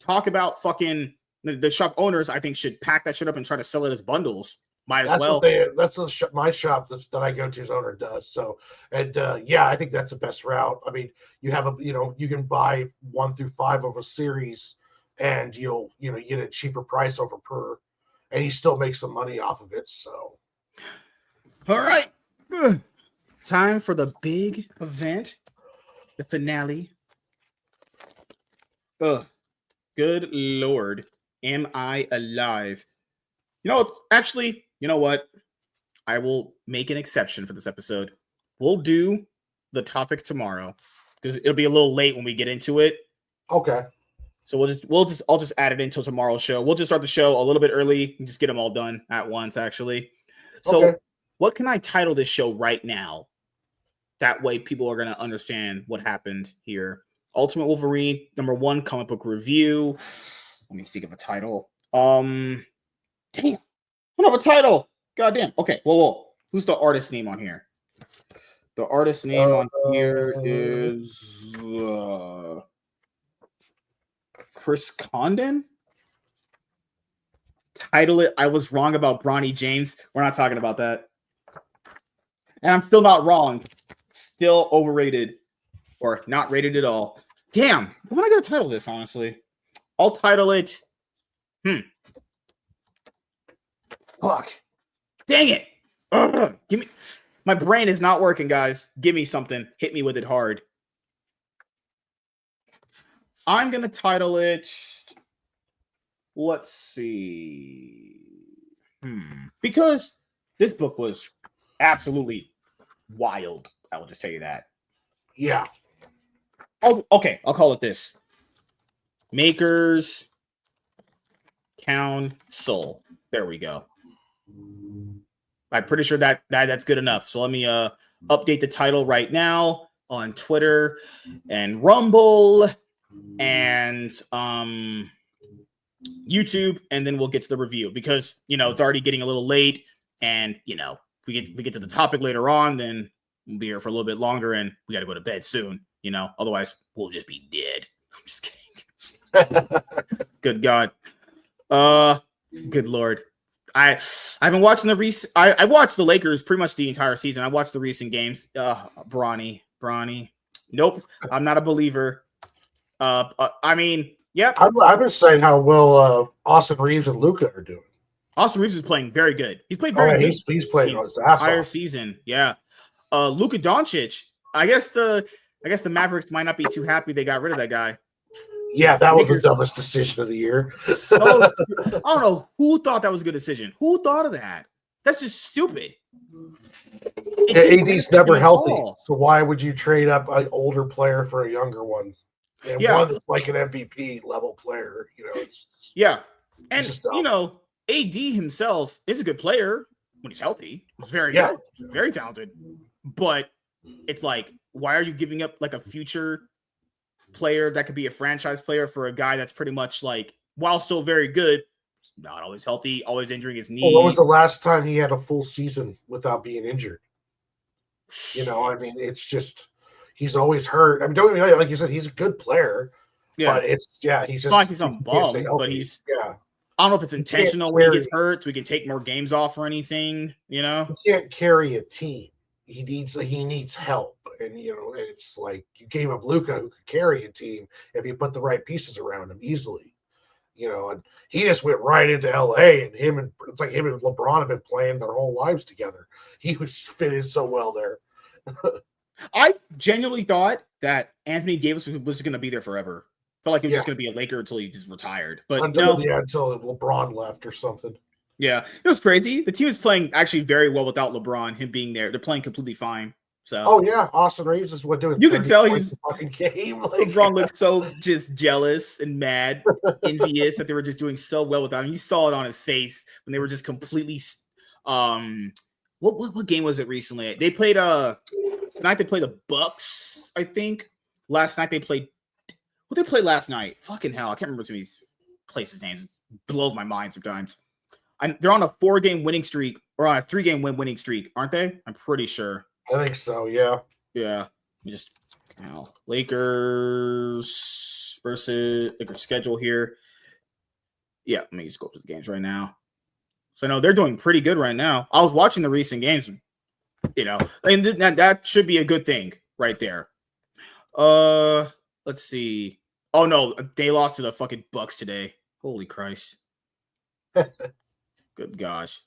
talk about fucking the shop owners. I think should pack that shit up and try to sell it as bundles. Might as well. That's what my shop that I go to's owner does. So, and I think that's the best route. I mean, you have you can buy 1 through 5 of a series, and you get a cheaper price over per, and he still makes some money off of it. So, all right, time for the big event, the finale. Good Lord, am I alive? Actually, you know what? I will make an exception for this episode. We'll do the topic tomorrow because it'll be a little late when we get into it. Okay. So I'll just add it into tomorrow's show. We'll just start the show a little bit early and just get them all done at once, actually. So what can I title this show right now? That way people are going to understand what happened here. Ultimate Wolverine, #1 comic book review. Let me think of a title. Damn. I don't have a title. God damn. Okay. Whoa. Who's the artist name on here? The artist name on here is Chris Condon. Title it. I was wrong about Bronny James. We're not talking about that. And I'm still not wrong. Still overrated or not rated at all. Damn. What am I going to title this, honestly? I'll title it. Fuck. Dang it. Give me. My brain is not working, guys. Give me something. Hit me with it hard. I'm going to title it. Let's see. Because this book was absolutely wild. I will just tell you that. Yeah. Oh, okay. I'll call it this. Makers Council. There we go. I'm pretty sure that's good enough. So let me update the title right now on Twitter and Rumble and YouTube, and then we'll get to the review because it's already getting a little late, and if we get to the topic later on, then we'll be here for a little bit longer, and we got to go to bed soon. Otherwise we'll just be dead. I'm just kidding. Good God. Good Lord. I've been watching the recent. I watched the Lakers pretty much the entire season. I watched the recent games. Bronny. Nope, I'm not a believer. I mean, yep. I'm excited how well Austin Reeves and Luka are doing. Austin Reeves is playing very good. He's played very good. He's playing his ass entire off. Season. Yeah. Luka Doncic. I guess the Mavericks might not be too happy they got rid of that guy. Yeah, that was the dumbest decision of the year. I don't know who thought that was a good decision. Who thought of that? That's just stupid. AD's never healthy, so why would you trade up an older player for a younger one? And one that's like an MVP level player, and AD himself is a good player when he's healthy. He's very good, very talented. But it's like, why are you giving up like a future player that could be a franchise player for a guy that's pretty much like, while still very good, not always healthy, always injuring his knees? When was the last time he had a full season without being injured? It's just he's always hurt. Don't get me wrong, like you said, he's a good player. Yeah, but he's just not like he's on bum, but he's I don't know if it's intentional when he gets hurt, so he can take more games off or anything. He can't carry a team. He needs help. And it's like you gave up Luka, who could carry a team if you put the right pieces around him easily. And he just went right into LA, and it's like him and LeBron have been playing their whole lives together. He was fitted so well there. I genuinely thought that Anthony Davis was going to be there forever. Felt like he was just going to be a Laker until he just retired. But until LeBron left or something. Yeah, it was crazy. The team is playing actually very well without LeBron, him being there. They're playing completely fine. So, Austin Reeves is doing. You can tell he's fucking game. LeBron looked so just jealous and mad, envious that they were just doing so well without him. You saw it on his face when they were just completely. What game was it recently? They played tonight. They played the Bucks, I think. Last night they played. What did they play last night? Fucking hell, I can't remember some of these places' names. It blows my mind sometimes. They're on a 4-game winning streak or on a 3-game winning streak, aren't they? I'm pretty sure. I think so, yeah. Yeah. Just Lakers versus Lakers schedule here. Yeah, let me just go up to the games right now. So no, they're doing pretty good right now. I was watching the recent games, and that should be a good thing right there. Let's see. Oh no, they lost to the fucking Bucks today. Holy Christ. Good gosh.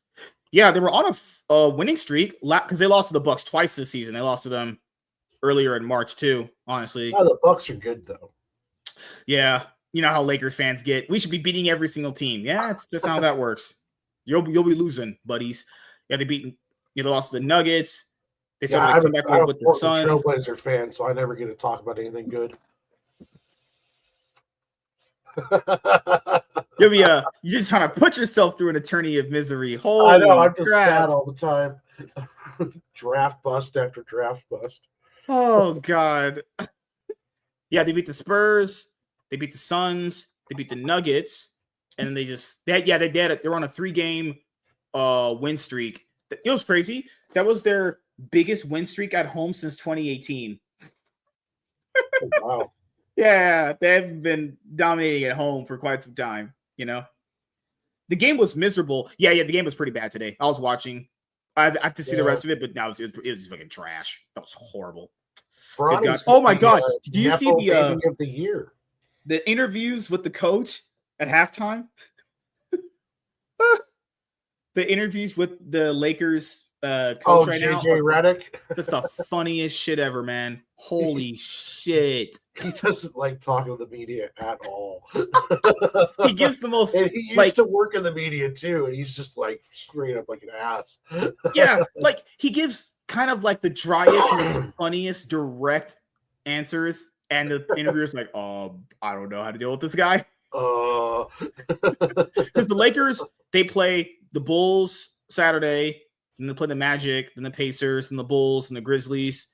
Yeah, they were on a winning streak because they lost to the Bucks twice this season. They lost to them earlier in March too. Honestly, the Bucks are good though. Yeah, you know how Lakers fans get. We should be beating every single team. Yeah, it's just how that works. You'll be losing, buddies. Yeah, they lost to the Nuggets. They started to come back with the Suns. I'm a Trailblazer fan, so I never get to talk about anything good. You're just trying to put yourself through an eternity of misery. Holy I know, I'm just crap. sad all the time. Draft bust after draft bust. Oh God. Yeah, they beat the Spurs, they beat the Suns, they beat the Nuggets, and then they did it. They're on a 3-game win streak. It was crazy. That was their biggest win streak at home since 2018. Oh, wow. Yeah, they've been dominating at home for quite some time, you know. The game was miserable. Yeah, the game was pretty bad today. I was watching. I have to see the rest of it, but now it was fucking trash. That was horrible. Good God. Oh my God. Did you see the of the year? The interviews with the coach at halftime? The interviews with the Lakers coach right now. JJ Redick. That's the funniest shit ever, man. Holy shit. He doesn't like talking to the media at all. He gives the most. And he used to work in the media too, and he's just like straight up like an ass. Yeah, like he gives kind of like the driest, most funniest, direct answers, and the interviewer's like, I don't know how to deal with this guy. Because the Lakers, they play the Bulls Saturday, and they play the Magic, then the Pacers, and the Bulls, and the Grizzlies.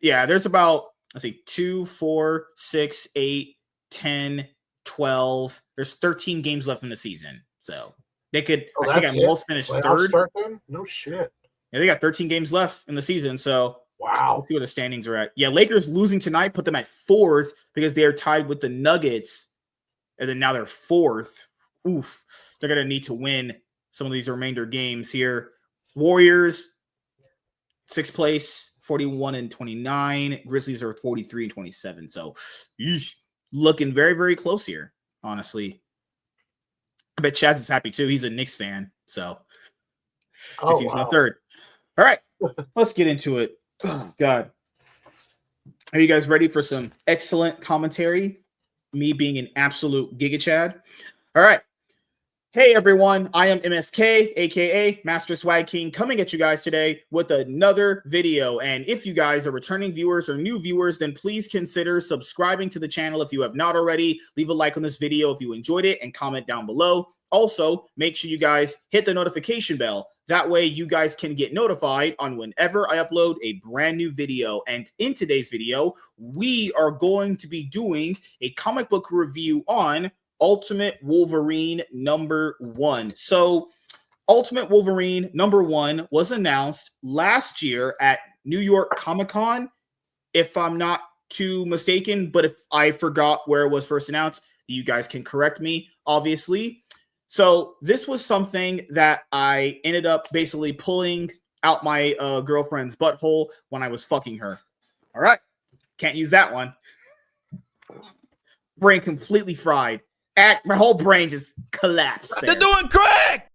Yeah, there's about, let's see, 2, 4, 6, 8, 10, 12. There's 13 games left in the season. So they could, I think, at most finish third. Start then? No shit. Yeah, they got 13 games left in the season. So wow. Let's see where the standings are at. Yeah, Lakers losing tonight put them at 4th because they are tied with the Nuggets. And then now they're 4th. Oof. They're going to need to win some of these remainder games here. Warriors, 6th place, 41-29. Grizzlies are 43-27. So, looking very, very close here, honestly. I bet Chaz is happy too. He's a Knicks fan. So, he's in 3rd. All right, let's get into it. Oh, God. Are you guys ready for some excellent commentary? Me being an absolute Giga Chad. All right. Hey, everyone. I am MSK, a.k.a. Master Swag King, coming at you guys today with another video. And if you guys are returning viewers or new viewers, then please consider subscribing to the channel if you have not already. Leave a like on this video if you enjoyed it and comment down below. Also, make sure you guys hit the notification bell. That way you guys can get notified on whenever I upload a brand new video. And in today's video, we are going to be doing a comic book review on Ultimate Wolverine #1. So Ultimate Wolverine #1 was announced last year at New York Comic-Con, if I'm not too mistaken. But if I forgot where it was first announced, you guys can correct me, obviously. So this was something that I ended up basically pulling out my girlfriend's butthole when I was fucking her. All right. Can't use that one. Brain completely fried. My whole brain just collapsed there. They're doing crack!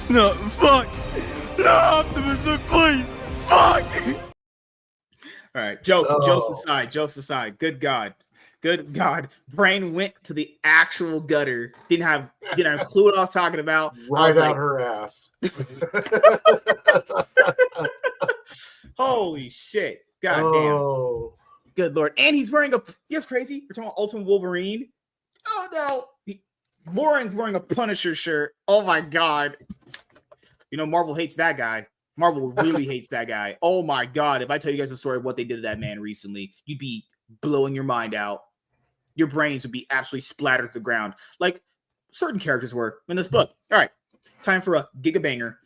No, fuck. No, Optimus, please. Fuck. All right. Jokes aside. Good God. Brain went to the actual gutter. Didn't have a clue what I was talking about. Right out her ass. Holy shit. God damn. Good Lord. And he's wearing crazy. We're talking about Ultimate Wolverine. Oh no. Warren's wearing a Punisher shirt. Oh my God. You know, Marvel hates that guy. Marvel really hates that guy. Oh my God. If I tell you guys the story of what they did to that man recently, you'd be blowing your mind out. Your brains would be absolutely splattered to the ground, like certain characters were in this book. All right, time for a Giga Banger.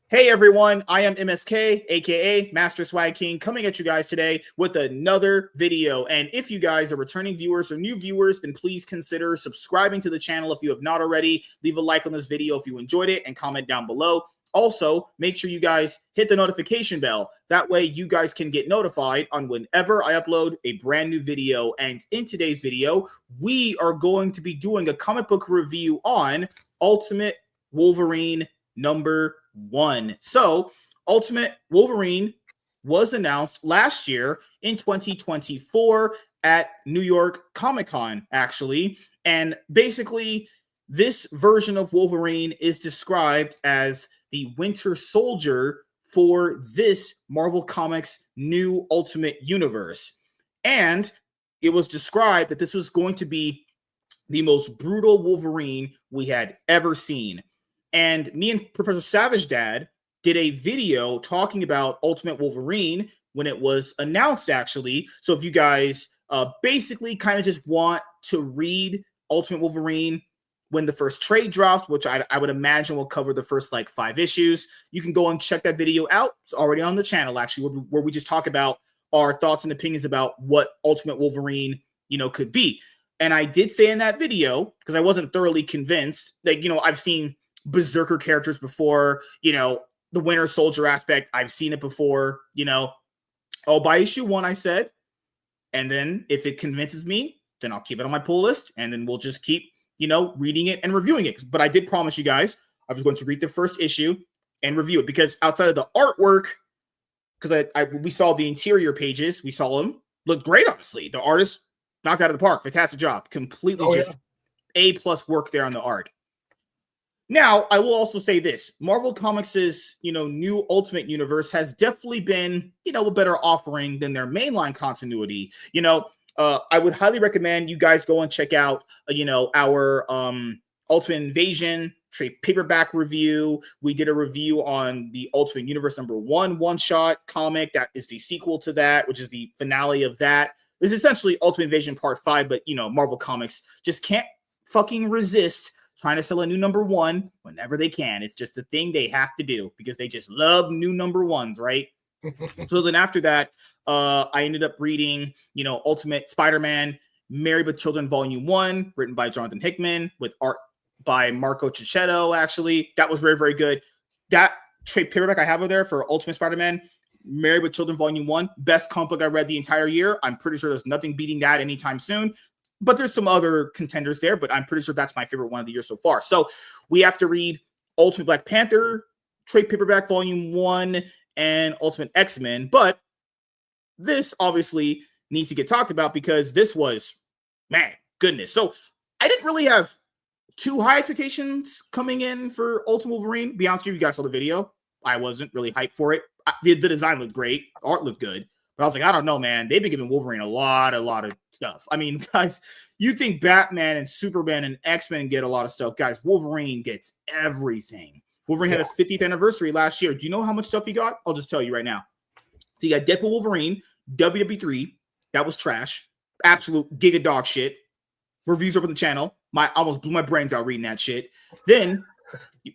Hey everyone, I am MSK, aka Master Swag King, coming at you guys today with another video. And if you guys are returning viewers or new viewers, then please consider subscribing to the channel if you have not already. Leave a like on this video if you enjoyed it and comment down below. Also, make sure you guys hit the notification bell. That way you guys can get notified on whenever I upload a brand new video. And in today's video, we are going to be doing a comic book review on Ultimate Wolverine #1. So, Ultimate Wolverine was announced last year in 2024 at New York Comic-Con, actually. And basically, this version of Wolverine is described as the Winter Soldier for this Marvel Comics new Ultimate Universe. And it was described that this was going to be the most brutal Wolverine we had ever seen. And me and Professor Savage Dad did a video talking about Ultimate Wolverine when it was announced, actually. So if you guys basically kind of just want to read Ultimate Wolverine when the first trade drops, which I would imagine will cover the first like 5 issues. You can go and check that video out. It's already on the channel, actually, where we just talk about our thoughts and opinions about what Ultimate Wolverine, could be. And I did say in that video, because I wasn't thoroughly convinced, that, I've seen Berserker characters before, the Winter Soldier aspect. I've seen it before, I'll buy issue 1, I said. And then if it convinces me, then I'll keep it on my pull list. And then we'll just keep, reading it and reviewing it. But I did promise you guys I was going to read the first issue and review it, because outside of the artwork, because we saw the interior pages, we saw them look great. Honestly, the artist knocked out of the park. Fantastic job. Completely A+ work there on the art. Now, I will also say this: Marvel Comics' new Ultimate Universe has definitely been a better offering than their mainline continuity. I would highly recommend you guys go and check out our Ultimate Invasion trade paperback review. We did a review on the Ultimate Universe #1 one-shot comic. That is the sequel to that, which is the finale of that. It's essentially Ultimate Invasion Part 5, but Marvel Comics just can't fucking resist trying to sell a new #1 whenever they can. It's just a thing they have to do because they just love new #1s, right? So then after that, I ended up reading, Ultimate Spider-Man, Married with Children, Volume 1, written by Jonathan Hickman, with art by Marco Cicchetto, actually. That was very, very good. That trade paperback I have over there for Ultimate Spider-Man, Married with Children, Volume 1, best comic book I read the entire year. I'm pretty sure there's nothing beating that anytime soon. But there's some other contenders there, but I'm pretty sure that's my favorite one of the year so far. So we have to read Ultimate Black Panther, trade paperback Volume 1, and Ultimate X-Men. But this obviously needs to get talked about because this was, man, goodness. So I didn't really have too high expectations coming in for Ultimate Wolverine. To be honest with you, you guys saw the video. I wasn't really hyped for it. The design looked great. Art looked good. But I was like, I don't know, man. They've been giving Wolverine a lot of stuff. I mean, guys, you think Batman and Superman and X-Men get a lot of stuff. Guys, Wolverine gets everything. Wolverine had his 50th anniversary last year. Do you know how much stuff he got? I'll just tell you right now. So you got Deadpool Wolverine, WW3. That was trash. Absolute giga dog shit. Reviews up on the channel. Almost blew my brains out reading that shit. Then he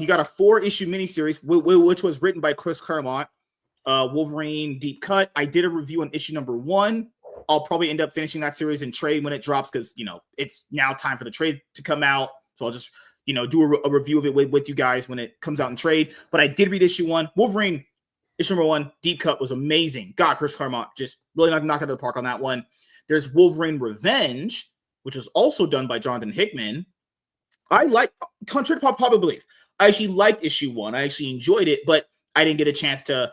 got a 4-issue miniseries, which was written by Chris Claremont. Wolverine Deep Cut. I did a review on issue #1. I'll probably end up finishing that series in trade when it drops because, it's now time for the trade to come out. So I'll just, do a review of it with you guys when it comes out in trade. But I did read issue 1. Wolverine, issue #1, Deep Cut was amazing. God, Chris Claremont just really knocked out of the park on that one. There's Wolverine Revenge, which was also done by Jonathan Hickman. I like, contrary to popular belief, I actually liked issue 1. I actually enjoyed it, but I didn't get a chance to,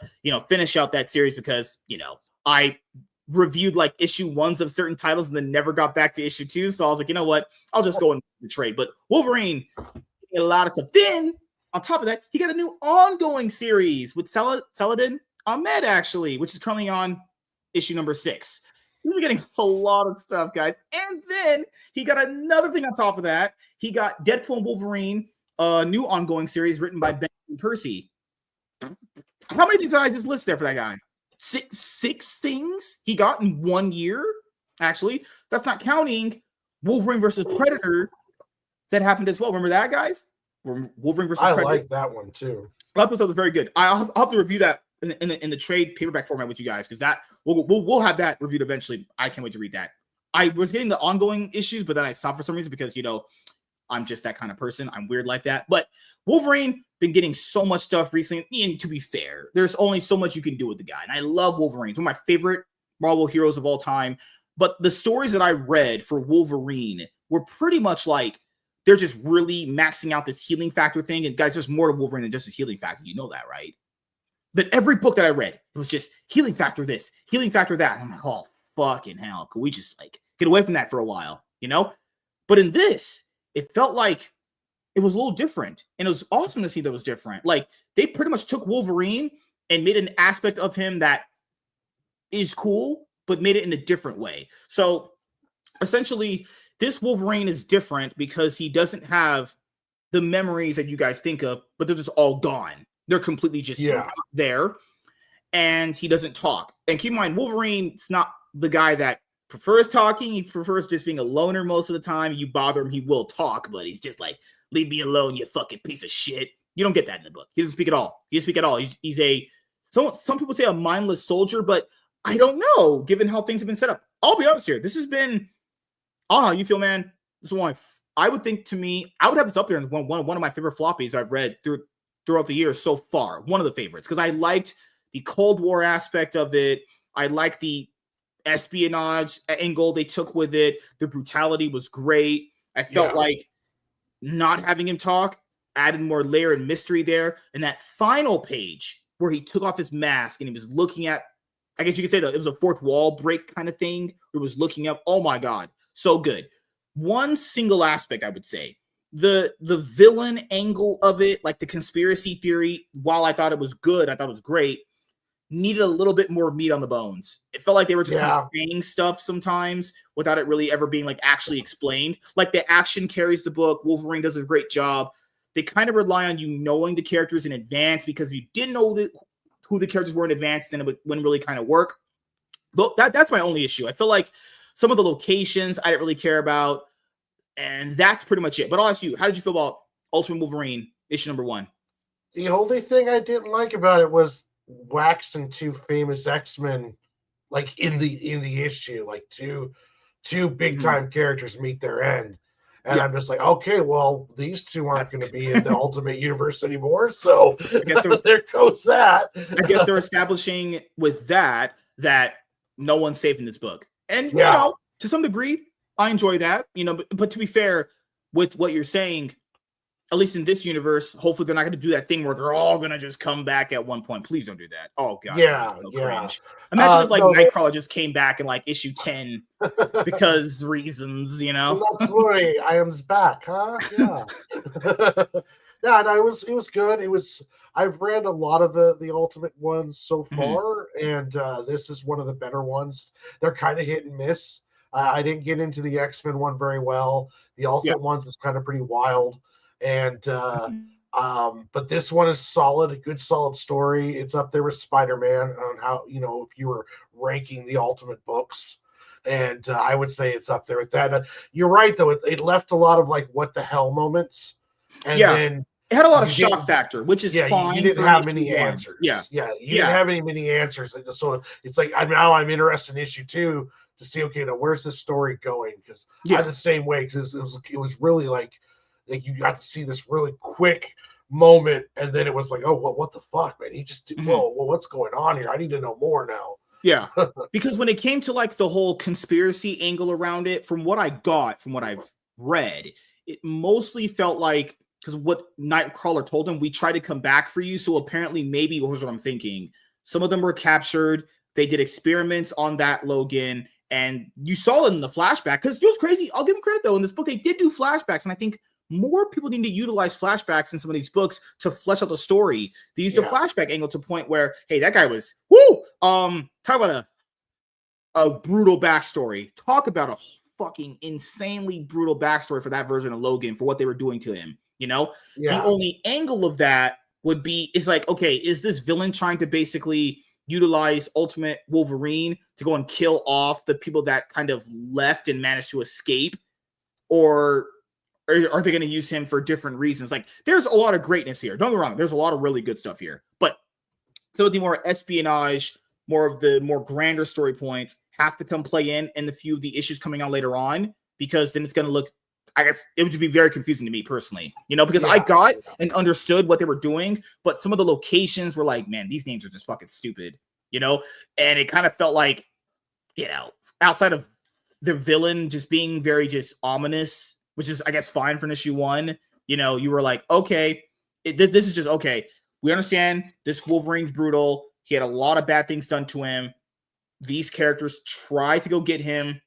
finish out that series because, I reviewed like issue 1s of certain titles and then never got back to issue 2. So I was like, you know what? I'll just go in the trade. But Wolverine, a lot of stuff. Then on top of that, he got a new ongoing series with Saladin Ahmed, actually, which is currently on issue #6. He's been getting a lot of stuff, guys. And then he got another thing on top of that. He got Deadpool and Wolverine, a new ongoing series written by Ben Percy. How many things did I just list there for that guy? Six things he got in 1 year? Actually, that's not counting Wolverine versus Predator that happened as well. Remember that, guys? Wolverine versus Predator. I like that one too. That episode was very good. I'll have to review that in the trade paperback format with you guys because that we'll have that reviewed eventually. I can't wait to read that. I was getting the ongoing issues, but then I stopped for some reason because I'm just that kind of person. I'm weird like that. But Wolverine been getting so much stuff recently. And to be fair, there's only so much you can do with the guy. And I love Wolverine. He's one of my favorite Marvel heroes of all time. But the stories that I read for Wolverine were pretty much like they're just really maxing out this healing factor thing. And guys, there's more to Wolverine than just a healing factor. You know that, right? But every book that I read, it was just healing factor this, healing factor that. And I'm like, oh, fucking hell. Could we just get away from that for a while? But in this, it felt like it was a little different. And it was awesome to see that it was different. Like, they pretty much took Wolverine and made an aspect of him that is cool, but made it in a different way. So, essentially, this Wolverine is different because he doesn't have the memories that you guys think of, but they're just all gone. They're completely just not there. And he doesn't talk. And keep in mind, Wolverine's not the guy that prefers talking. He prefers just being a loner most of the time. You bother him, he will talk, but he's just like, leave me alone, you fucking piece of shit. You don't get that in the book. He doesn't speak at all. He doesn't speak at all. He's a, some people say a mindless soldier, but I don't know, given how things have been set up. I'll be honest here. This has been, I don't know how you feel, man. This is one I would think, to me, I would have this up there as one of my favorite floppies I've read throughout the years so far. One of the favorites, because I liked the Cold War aspect of it. I liked the espionage angle they took with it. The brutality was great. I felt like not having him talk added more layer and mystery there. And that final page where he took off his mask and he was looking at, I guess you could say that it was a fourth wall break kind of thing. It was looking up. Oh my God. So good. One single aspect, I would say, the villain angle of it, like the conspiracy theory, while I thought it was good, I thought it was great, needed a little bit more meat on the bones. It felt like they were just kind of saying stuff sometimes without it really ever being like actually explained. Like the action carries the book. Wolverine does a great job. They kind of rely on you knowing the characters in advance, because if you didn't know who the characters were in advance, then it wouldn't really kind of work. But that's my only issue. I feel like some of the locations I didn't really care about, and that's pretty much it. But I'll ask you, how did you feel about Ultimate Wolverine issue number 1? The only thing I didn't like about it was Wax and two famous X-Men, like in the issue, like two big time characters meet their end. And I'm just like, okay, well, these two aren't going to be in the Ultimate Universe anymore. So I guess there goes that. I guess they're establishing with that no one's safe in this book. And, you know, to some degree, I enjoy that, you know, but to be fair with what you're saying, at least in this universe, hopefully they're not going to do that thing where they're all going to just come back at one point. Please don't do that. Oh, God. Cringe. Imagine if, like, Nightcrawler just came back in, like, issue 10 because reasons, you know? Not worry, I am back, huh? Yeah. Yeah, no, it was good. I've read a lot of the Ultimate ones so far, and this is one of the better ones. They're kind of hit and miss. I didn't get into the X-Men one very well. The Ultimate ones was kind of pretty wild. And but this one is solid, a good solid story. It's up there with Spider-Man on how, you know, if you were ranking the Ultimate books, and I would say it's up there with that. You're right though, it left a lot of like what the hell moments, and then it had a lot of shock factor, which is fine. You didn't have many answers. You didn't have many answers, so it's like I'm interested in issue 2 to see, okay, now where's this story going, because I'm the same way, because it was really like you got to see this really quick moment, and then it was like, oh, well, what the fuck, man? He just well, what's going on here? I need to know more now. Yeah, because when it came to like the whole conspiracy angle around it, from what I've read, it mostly felt like, because what Nightcrawler told him, we tried to come back for you. So apparently, maybe, here's what I'm thinking, some of them were captured. They did experiments on that Logan, and you saw it in the flashback. Because it was crazy. I'll give him credit though. In this book, they did do flashbacks, and I think more people need to utilize flashbacks in some of these books to flesh out the story. They used the flashback angle to a point where, hey, that guy was talk about a brutal backstory. Talk about a fucking insanely brutal backstory for that version of Logan, for what they were doing to him. You know, the only angle of that is like, okay, is this villain trying to basically utilize Ultimate Wolverine to go and kill off the people that kind of left and managed to escape, or are they going to use him for different reasons? Like, there's a lot of greatness here. Don't get me wrong. There's a lot of really good stuff here. But some of the more espionage, more of the more grander story points have to come play in the few of the issues coming out later on, because then it's going to look, I guess it would be very confusing to me personally, you know, because I got and understood what they were doing, but some of the locations were like, man, these names are just fucking stupid, you know? And it kind of felt like, you know, outside of the villain just being very just ominous, which is, I guess, fine for issue 1. You know, you were like, okay, this is just, okay, we understand this Wolverine's brutal. He had a lot of bad things done to him. These characters tried to go get him.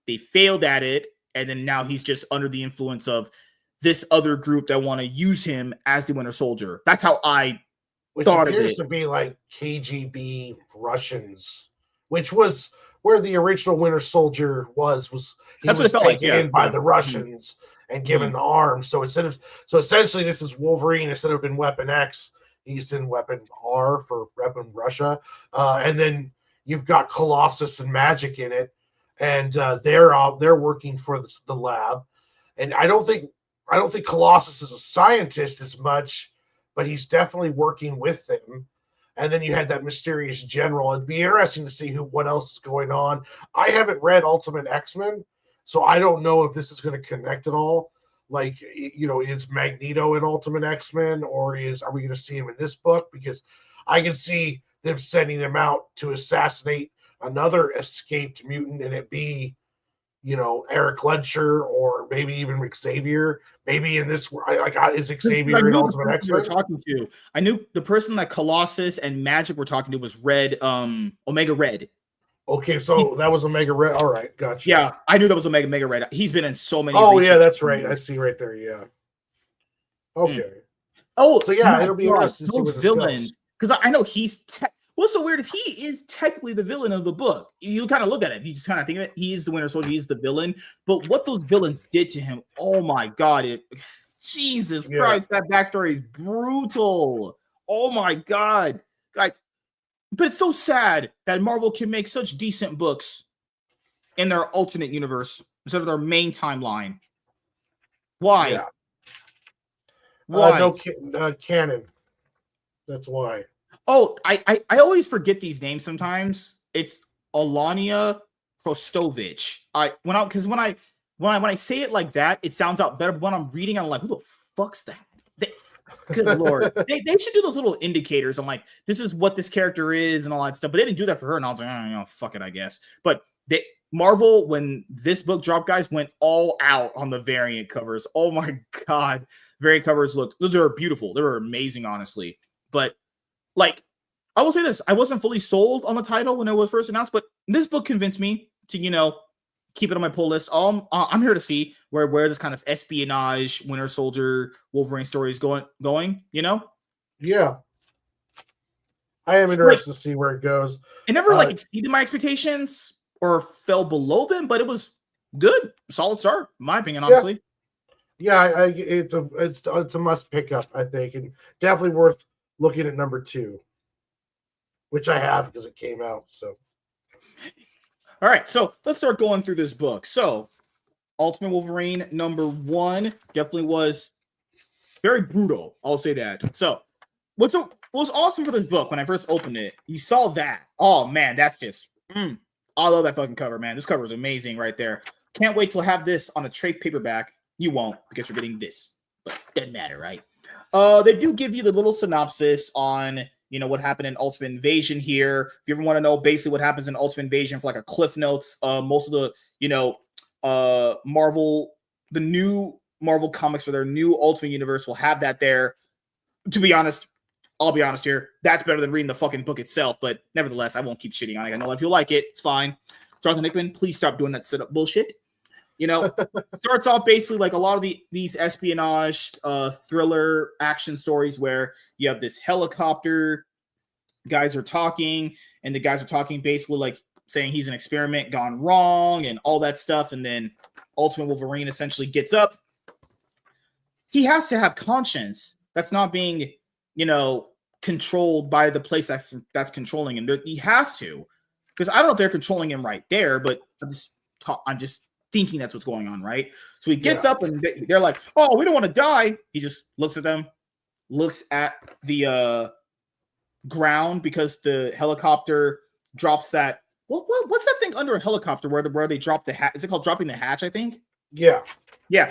They failed at it. And then now he's just under the influence of this other group that want to use him as the Winter Soldier. That's how I thought of it. Which appears to be like KGB Russians, which was where the original Winter Soldier was he was taken in by the Russians and given the arms. So essentially this is Wolverine. Instead of in Weapon X, he's in Weapon R for Weapon Russia. And then you've got Colossus and Magic in it. and they're working for the lab. And I don't think Colossus is a scientist as much, but he's definitely working with them. And then you had that mysterious general. It'd be interesting to see what else is going on. I haven't read Ultimate X-Men, so I don't know if this is going to connect at all. Like, is Magneto in Ultimate X-Men, or are we going to see him in this book? Because I can see them sending him out to assassinate another escaped mutant, and it be, Eric Ledger, or maybe even Xavier. Maybe in this, is Xavier in Ultimate X-Men? Talking to, I knew the person that Colossus and Magic were talking to was Red, Omega Red. Okay, so that was Omega Red. All right, gotcha. Yeah, I knew that was Omega Red. He's been in so many. Oh yeah, that's right. I see right there. Yeah. Okay. Oh, so yeah, it'll be interesting to see those villains, because I know he's. What's so weird is he is technically the villain of the book. You kind of look at it, you just kind of think of it. He is the Winter Soldier. He's the villain. But what those villains did to him, oh my God! Jesus Christ, that backstory is brutal. Oh my God, like. But it's so sad that Marvel can make such decent books in their alternate universe instead of their main timeline. Why? Yeah. Why? No canon. That's why. Oh, I always forget these names sometimes. It's Alania Prostovich. When I say it like that, it sounds out better. But when I'm reading, I'm like, who the fuck's that? Good Lord. They should do those little indicators on like, this is what this character is and all that stuff. But they didn't do that for her. And I was like, fuck it, I guess. But Marvel, when this book dropped, guys, went all out on the variant covers. Oh my God. Variant covers those are beautiful. They were amazing, honestly. But like, I will say this. I wasn't fully sold on the title when it was first announced, but this book convinced me to, keep it on my pull list. I'm here to see where this kind of espionage, Winter Soldier, Wolverine story is going. Yeah, I am interested to see where it goes. It never exceeded my expectations or fell below them, but it was good, solid start, in my opinion, honestly. Yeah, it's a must pick up, I think, and definitely worth looking at number 2, which I have because it came out. So. All right, so let's start going through this book. So, Ultimate Wolverine number 1 definitely was very brutal. I'll say that. So, what was awesome for this book when I first opened it, you saw that. Oh man, that's just I love that fucking cover, man. This cover is amazing right there. Can't wait to have this on a trade paperback. You won't because you're getting this, but doesn't matter, right? They do give you the little synopsis on what happened in Ultimate Invasion here. If you ever want to know basically what happens in Ultimate Invasion for like a Cliff Notes, most of the, the new Marvel comics or their new Ultimate Universe will have that there. To be honest, I'll be honest here. That's better than reading the fucking book itself, but nevertheless, I won't keep shitting on it. I know a lot of people like it. It's fine. Jonathan Hickman, please stop doing that setup bullshit. Starts off basically like a lot of these espionage, thriller action stories where you have this helicopter, guys are talking, and the guys are talking basically like saying he's an experiment gone wrong and all that stuff. And then Ultimate Wolverine essentially gets up. He has to have conscience that's not being, controlled by the place that's controlling him. He has to, because I don't know if they're controlling him right there, but I'm just thinking that's what's going on, right? So he gets up and they're like, "Oh, we don't want to die." He just looks at them, looks at the ground because the helicopter drops that. What's that thing under a helicopter where they drop the hatch? Is it called dropping the hatch? I think. Yeah.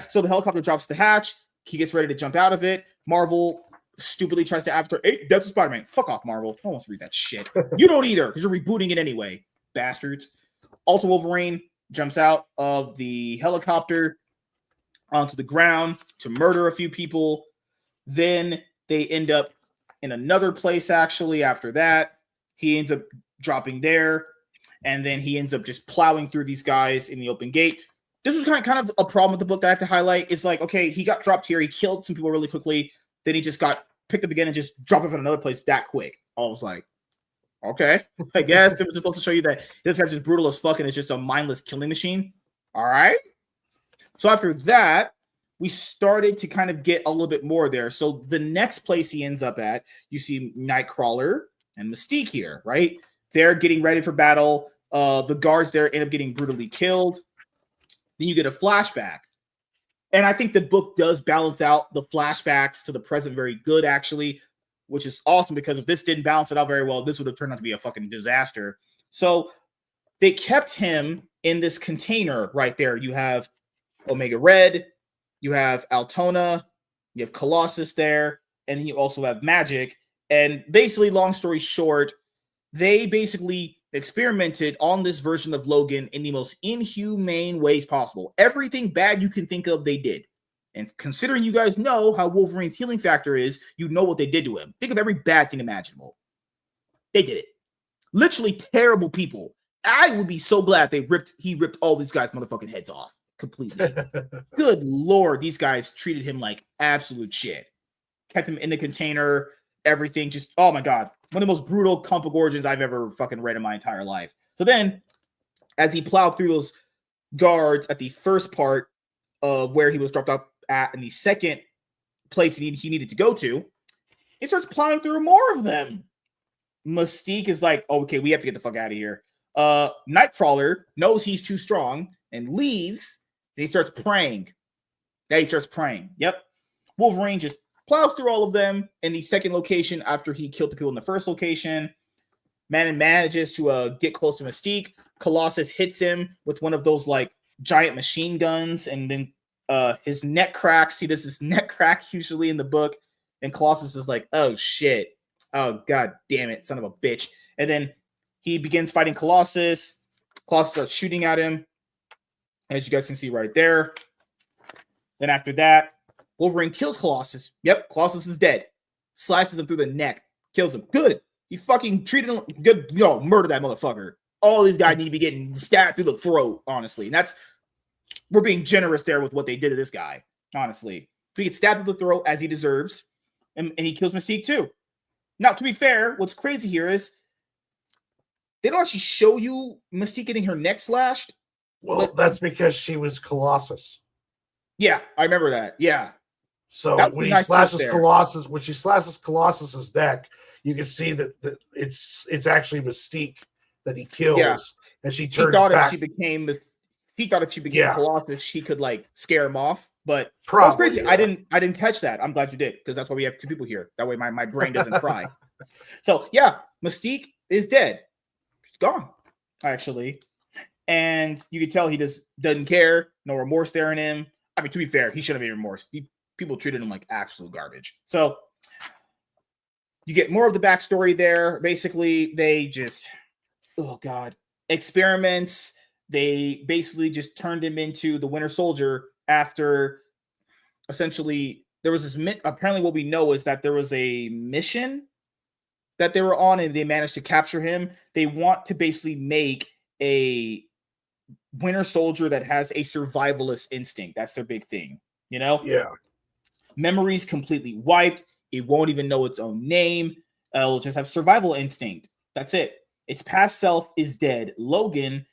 So the helicopter drops the hatch. He gets ready to jump out of it. Marvel stupidly tries to after 8 Deaths of Spider-Man. Fuck off, Marvel. I don't want to read that shit. You don't either because you're rebooting it anyway, bastards. Ultimate Wolverine jumps out of the helicopter onto the ground to murder a few people. Then they end up in another place, actually, after that. He ends up dropping there, and then he ends up just plowing through these guys in the open gate. This was kind of a problem with the book that I have to highlight. It's like, okay, he got dropped here. He killed some people really quickly. Then he just got picked up again and just dropped off in another place that quick. I was like, okay, I guess it was supposed to show you that this guy's just brutal as fuck and it's just a mindless killing machine. All right. So after that, we started to kind of get a little bit more there. So the next place he ends up at, you see Nightcrawler and Mystique here, right? They're getting ready for battle. The guards there end up getting brutally killed. Then you get a flashback. And I think the book does balance out the flashbacks to the present very good, actually, which is awesome, because if this didn't balance it out very well, this would have turned out to be a fucking disaster. So they kept him in this container right there. You have Omega Red, you have Altona, you have Colossus there, and then you also have Magic. And basically, long story short, they basically experimented on this version of Logan in the most inhumane ways possible. Everything bad you can think of, they did. And considering you guys know how Wolverine's healing factor is, you know what they did to him. Think of every bad thing imaginable. They did it. Literally terrible people. I would be so glad he ripped all these guys' motherfucking heads off completely. Good Lord, these guys treated him like absolute shit. Kept him in the container, everything. Just, oh my God. One of the most brutal comic book origins I've ever fucking read in my entire life. So then, as he plowed through those guards at the first part of where he was dropped off at in the second place he needed to go to, he starts plowing through more of them. Mystique is like, oh, okay, we have to get the fuck out of here. Nightcrawler knows he's too strong and leaves, and he starts praying. Yep. Wolverine just plows through all of them in the second location after he killed the people in the first location. Man manages to get close to Mystique. Colossus hits him with one of those like giant machine guns, and then his neck cracks. He does this neck crack usually in the book, and Colossus is like, oh shit. Oh god damn it, son of a bitch. And then he begins fighting Colossus. Colossus starts shooting at him, as you guys can see right there. Then after that, Wolverine kills Colossus. Yep, Colossus is dead. Slices him through the neck. Kills him. Good. He fucking treated him good. Yo, murder that motherfucker. All these guys need to be getting stabbed through the throat, honestly. And we're being generous there with what they did to this guy, honestly. He gets stabbed through the throat as he deserves. And he kills Mystique too. Now, to be fair, what's crazy here is they don't actually show you Mystique getting her neck slashed. Well, that's because she was Colossus. Yeah, I remember that. Yeah. So when he slashes Colossus's neck, you can see that it's actually Mystique that he kills, and she turns back. He thought if she became Colossus, she could like scare him off. But probably, that's crazy. Yeah. I didn't catch that. I'm glad you did, because that's why we have two people here. That way my brain doesn't fry. So yeah, Mystique is dead. She's gone, actually. And you can tell he doesn't care, no remorse there in him. I mean, to be fair, he shouldn't have any remorse. People treated him like absolute garbage. So you get more of the backstory there. Basically, they just, oh God, experiments. They basically just turned him into the Winter Soldier after essentially there was this, apparently what we know is that there was a mission that they were on and they managed to capture him. They want to basically make a Winter Soldier that has a survivalist instinct. That's their big thing, you know? Yeah. Memories completely wiped. It won't even know its own name. It'll just have survival instinct. That's it. Its past self is dead. Logan,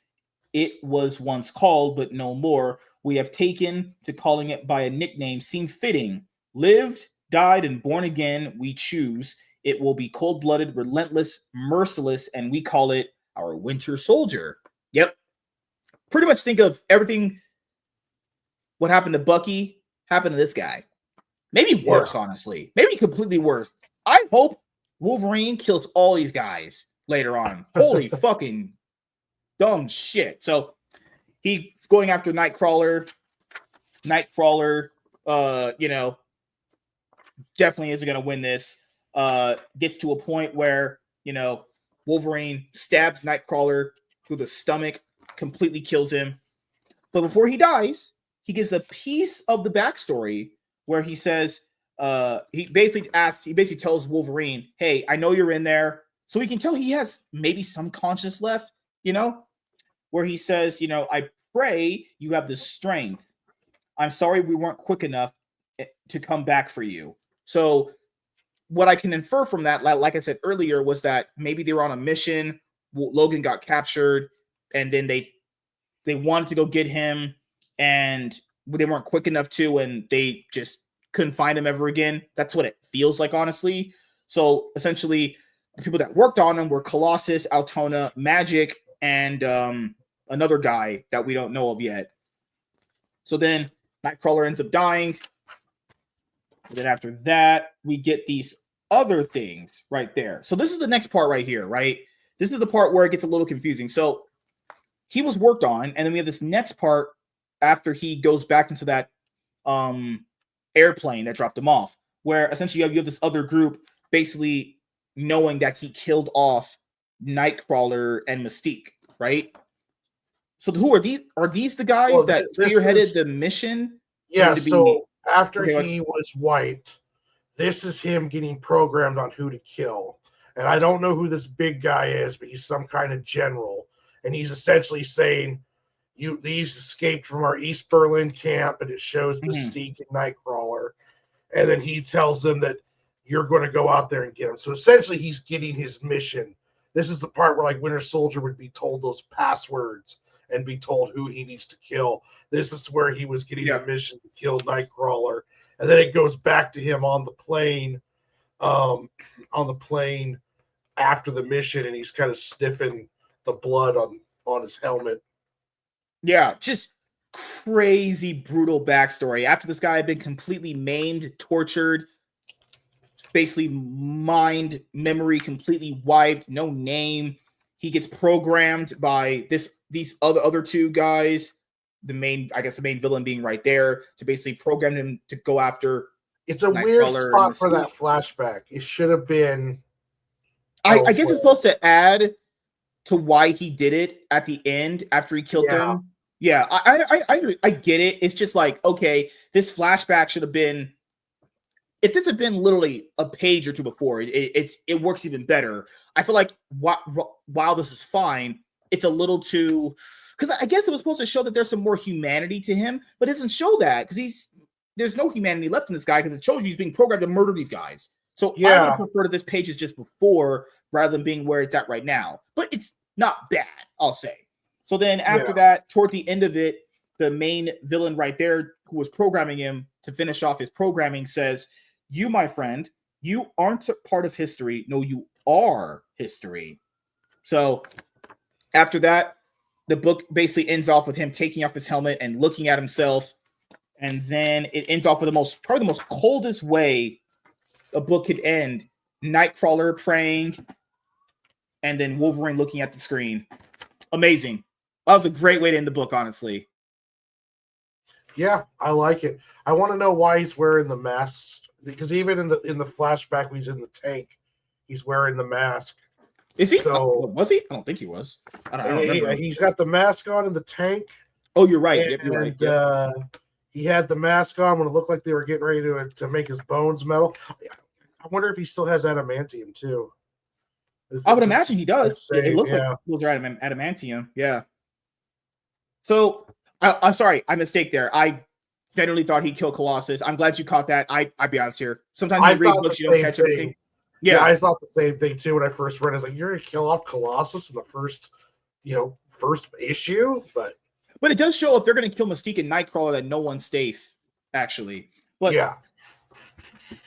it was once called, but no more. We have taken to calling it by a nickname seem fitting. Lived, died, and born again, we choose. It will be cold-blooded, relentless, merciless, and we call it our Winter Soldier. Yep. Pretty much think of everything what happened to Bucky happened to this guy. Maybe worse, honestly. Maybe completely worse. I hope Wolverine kills all these guys later on. Holy fucking dumb shit. So he's going after Nightcrawler. Nightcrawler, definitely isn't going to win this. Gets to a point where, Wolverine stabs Nightcrawler through the stomach, completely kills him. But before he dies, he gives a piece of the backstory where he says, he basically tells Wolverine, hey, I know you're in there. So we can tell he has maybe some conscience left, where he says, I pray you have the strength. I'm sorry we weren't quick enough to come back for you. So what I can infer from that, like I said earlier, was that maybe they were on a mission. Logan got captured, and then they wanted to go get him, and they weren't quick enough to, and they just couldn't find him ever again. That's what it feels like, honestly. So essentially, the people that worked on him were Colossus, Altona, Magic, and another guy that we don't know of yet. So then Nightcrawler ends up dying. And then after that, we get these other things right there. So this is the next part right here, right? This is the part where it gets a little confusing. So he was worked on, and then we have this next part after he goes back into that airplane that dropped him off, where essentially you have this other group basically knowing that he killed off Nightcrawler and Mystique, right? So who are these? Are these the guys that spearheaded the mission? Yeah, so after he was wiped, this is him getting programmed on who to kill. And I don't know who this big guy is, but he's some kind of general. And he's essentially saying, these escaped from our East Berlin camp, and it shows Mystique and Nightcrawler. And then he tells them that you're going to go out there and get him. So essentially he's getting his mission. This is the part where like Winter Soldier would be told those passwords and be told who he needs to kill. This is where he was getting the mission to kill Nightcrawler. And then it goes back to him on the plane after the mission, and he's kind of sniffing the blood on his helmet. Yeah, just crazy brutal backstory. After this guy had been completely maimed, tortured, basically mind memory completely wiped, no name. He gets programmed by these other two guys. The main villain being right there, to basically program him to go after. It's a weird spot for that flashback. It should have been. I guess it's supposed to add to why he did it at the end after he killed them. Yeah, I get it. It's just like, okay, this flashback should have been. If this had been literally a page or two before, it works even better. I feel like while this is fine, it's a little too, because I guess it was supposed to show that there's some more humanity to him, but it doesn't show that because there's no humanity left in this guy, because it shows you he's being programmed to murder these guys. So I would prefer that this page is just before rather than being where it's at right now. But it's not bad, I'll say. So then after that, toward the end of it, the main villain right there who was programming him to finish off his programming says, "You, my friend, you aren't a part of history. No, you are history." So after that, the book basically ends off with him taking off his helmet and looking at himself. And then it ends off with probably the most coldest way a book could end. Nightcrawler praying, and then Wolverine looking at the screen. Amazing. That was a great way to end the book, honestly. Yeah, I like it. I want to know why he's wearing the mask, because even in the flashback when he's in the tank, he's wearing the mask. Is he? Was he? I don't think he was. I don't remember. He's got the mask on in the tank. Oh, you're right. Yep, you're right. Yep. He had the mask on when it looked like they were getting ready to make his bones metal. I wonder if he still has adamantium too. I would imagine he does. It looks like those are adamantium. Yeah. So I'm sorry, I mistake there. I genuinely thought he'd kill Colossus. I'm glad you caught that. I'll be honest here. Sometimes when you read books, you don't catch everything. Yeah, I thought the same thing too when I first read it. I was like, you're gonna kill off Colossus in the first issue, but it does show if they're gonna kill Mystique and Nightcrawler that no one's safe, actually. But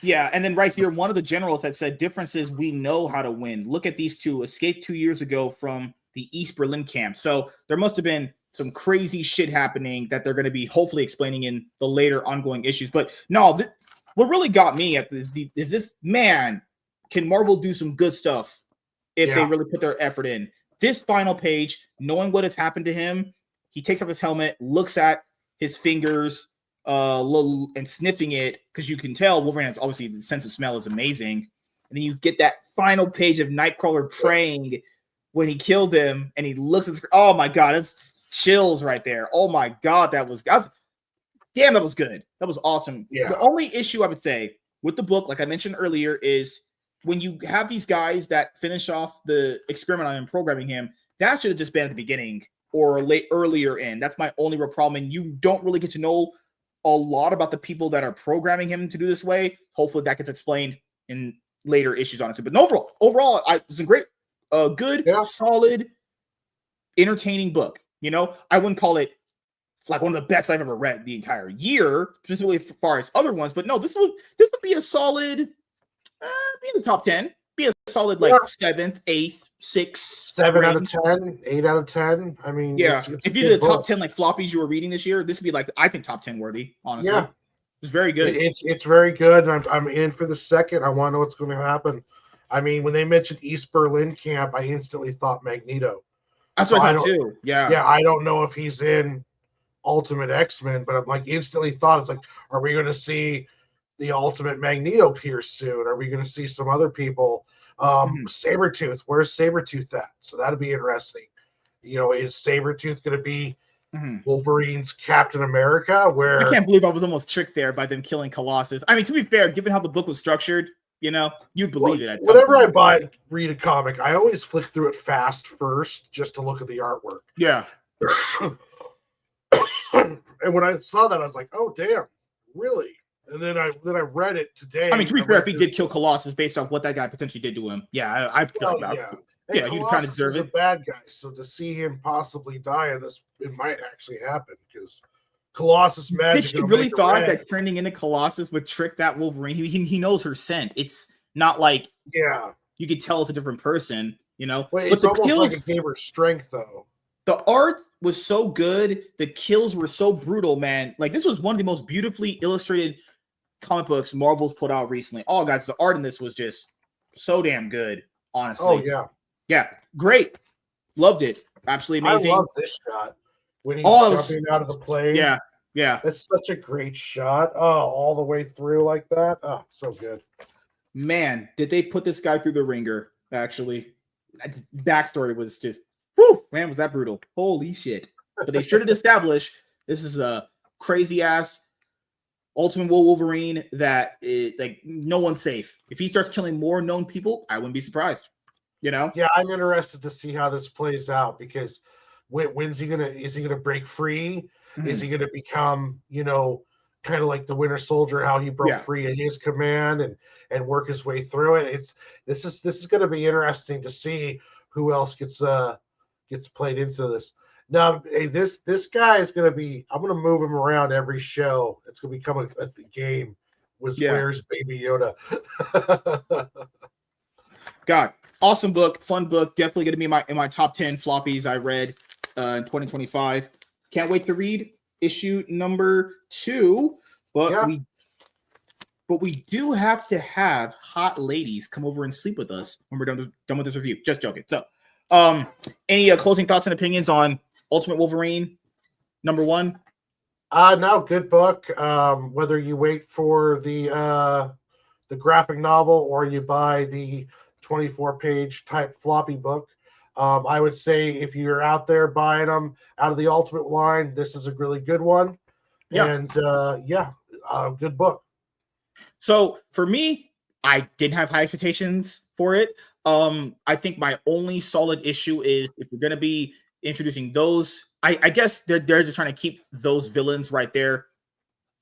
yeah, and then right here, one of the generals had said, "Difference is we know how to win. Look at these two, escaped 2 years ago from the East Berlin camp." So there must have been some crazy shit happening that they're going to be hopefully explaining in the later ongoing issues. But no, what really got me at this is this, man, can Marvel do some good stuff if they really put their effort in. This final page, knowing what has happened to him, he takes off his helmet, looks at his fingers, and sniffing it, because you can tell Wolverine has obviously the sense of smell is amazing. And then you get that final page of Nightcrawler praying when he killed him, and he looks at the screen. Oh my god, it's chills right there. Oh my god, that was damn, that was good. That was awesome. Yeah. The only issue I would say with the book, like I mentioned earlier, is when you have these guys that finish off the experiment on him, programming him, that should have just been at the beginning or earlier in. That's my only real problem. And you don't really get to know a lot about the people that are programming him to do this way. Hopefully that gets explained in later issues on it too. But overall, it was a great, good, solid, entertaining book. I wouldn't call it like one of the best I've ever read the entire year, specifically as far as other ones. But no, this would be a solid, be in the top 10, be a solid like 7th, 8th, 7 out of 10, 8 out of 10. I mean, yeah. it's if you did the top 10 like floppies you were reading this year, this would be like I think top 10 worthy. Honestly, yeah, it's very good. It's very good. I'm in for the second. I want to know what's going to happen. I mean, when they mentioned East Berlin camp, I instantly thought Magneto. That's what I thought too. Yeah, I don't know if he's in Ultimate X-Men, but I'm like instantly thought it's like, are we going to see the Ultimate Magneto here soon? Are we going to see some other people? Sabretooth, where's Sabretooth at? So that'd be interesting. You know, is Sabretooth going to be Wolverine's Captain America? Where I can't believe I was almost tricked there by them killing Colossus. I mean, to be fair, given how the book was structured, you know, you'd believe it. Whenever I read a comic, I always flick through it fast first just to look at the artwork. Yeah. And when I saw that, I was like, "Oh, damn, really?" And then I read it today. I mean, to be fair, if he did kill Colossus based off what that guy potentially did to him, yeah, I feel like yeah, you'd kind of deserve it. A bad guy, so to see him possibly die in this, it might actually happen because Colossus magic. Did she really thought that turning into Colossus would trick that Wolverine? He knows her scent. It's not like you could tell it's a different person, you know. But it's almost like it gave her strength, though. The art was so good. The kills were so brutal, man. Like, this was one of the most beautifully illustrated comic books Marvel's put out recently. Oh, guys, the art in this was just so damn good, honestly. Oh, yeah. Yeah, great. Loved it. Absolutely amazing. I love this shot. When he's jumping out of the plane. Yeah, yeah. That's such a great shot. Oh, all the way through like that. Oh, so good. Man, did they put this guy through the ringer, actually. Backstory was just, whew, man, was that brutal. Holy shit. But they sure did establish this is a crazy-ass Ultimate Wolverine that like no one's safe. If he starts killing more known people, I wouldn't be surprised. You know? Yeah, I'm interested to see how this plays out because is he gonna break free? Is he gonna become, you know, kind of like the Winter Soldier, how he broke free of his command and work his way through it? This is gonna be interesting to see who else gets played into this. Now, hey, this guy is gonna be. I'm gonna move him around every show. It's gonna become a game. Where's Baby Yoda? God. Awesome book, fun book. Definitely going to be in my top 10 floppies I read in 2025. Can't wait to read issue number 2. But we do have to have hot ladies come over and sleep with us when we're done with this review. Just joking. So, any closing thoughts and opinions on Ultimate Wolverine number 1? No, good book. Whether you wait for the graphic novel or you buy the 24-page type floppy book. I would say if you're out there buying them out of the Ultimate line, this is a really good one. Yeah. And good book. So for me, I didn't have high expectations for it. I think my only solid issue is if we're going to be introducing those, I guess they're just trying to keep those villains right there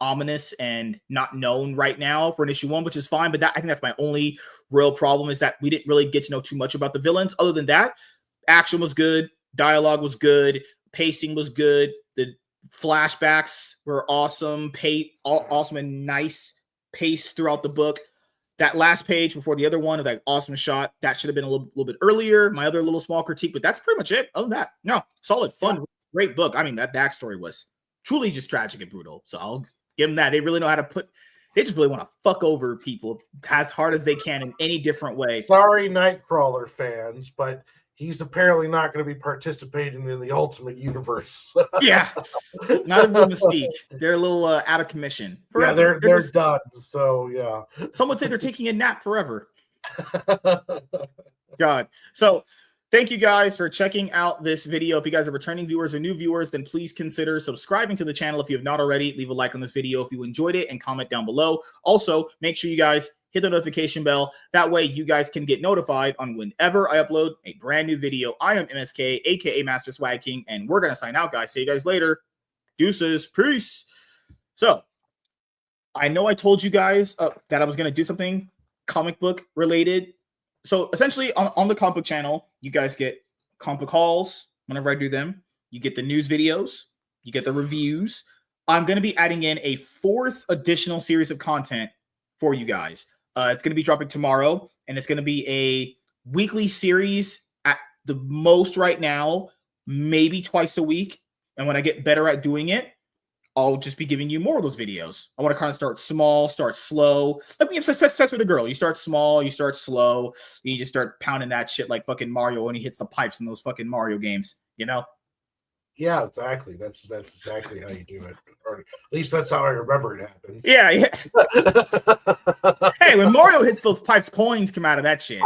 ominous and not known right now for an issue 1, which is fine. But I think that's my only real problem is that we didn't really get to know too much about the villains. Other than that, action was good, dialogue was good, pacing was good, the flashbacks were awesome, awesome and nice pace throughout the book. That last page before the other one of that awesome shot, that should have been a little bit earlier. My other little small critique, but that's pretty much it. Other than that, no, solid, fun, great book. I mean, that backstory was truly just tragic and brutal. So I'll give them that. They really know how to they just really want to fuck over people as hard as they can in any different way. Sorry, Nightcrawler fans, but he's apparently not going to be participating in the Ultimate Universe. Yeah, not even Mystique. They're a little out of commission. Forever. Yeah, they're just done. So yeah, some would say they're taking a nap forever. God. So thank you guys for checking out this video. If you guys are returning viewers or new viewers, then please consider subscribing to the channel if you have not already. Leave a like on this video if you enjoyed it and comment down below. Also, make sure you guys hit the notification bell. That way you guys can get notified on whenever I upload a brand new video. I am MSK, aka Master Swag King, and we're going to sign out, guys. See you guys later. Deuces. Peace. So, I know I told you guys that I was going to do something comic book related. So essentially on the comic book channel, you guys get comic book hauls whenever I do them. You get the news videos. You get the reviews. I'm going to be adding in a 4th additional series of content for you guys. It's going to be dropping tomorrow, and it's going to be a weekly series the most right now, maybe twice a week. And when I get better at doing it, I'll just be giving you more of those videos. I want to kind of start small, start slow. Like when you have sex with a girl, you start small, you start slow, you just start pounding that shit like fucking Mario when he hits the pipes in those fucking Mario games, you know? Yeah, exactly. That's exactly how you do it. Or at least that's how I remember it happens. Yeah. Hey, when Mario hits those pipes, coins come out of that shit.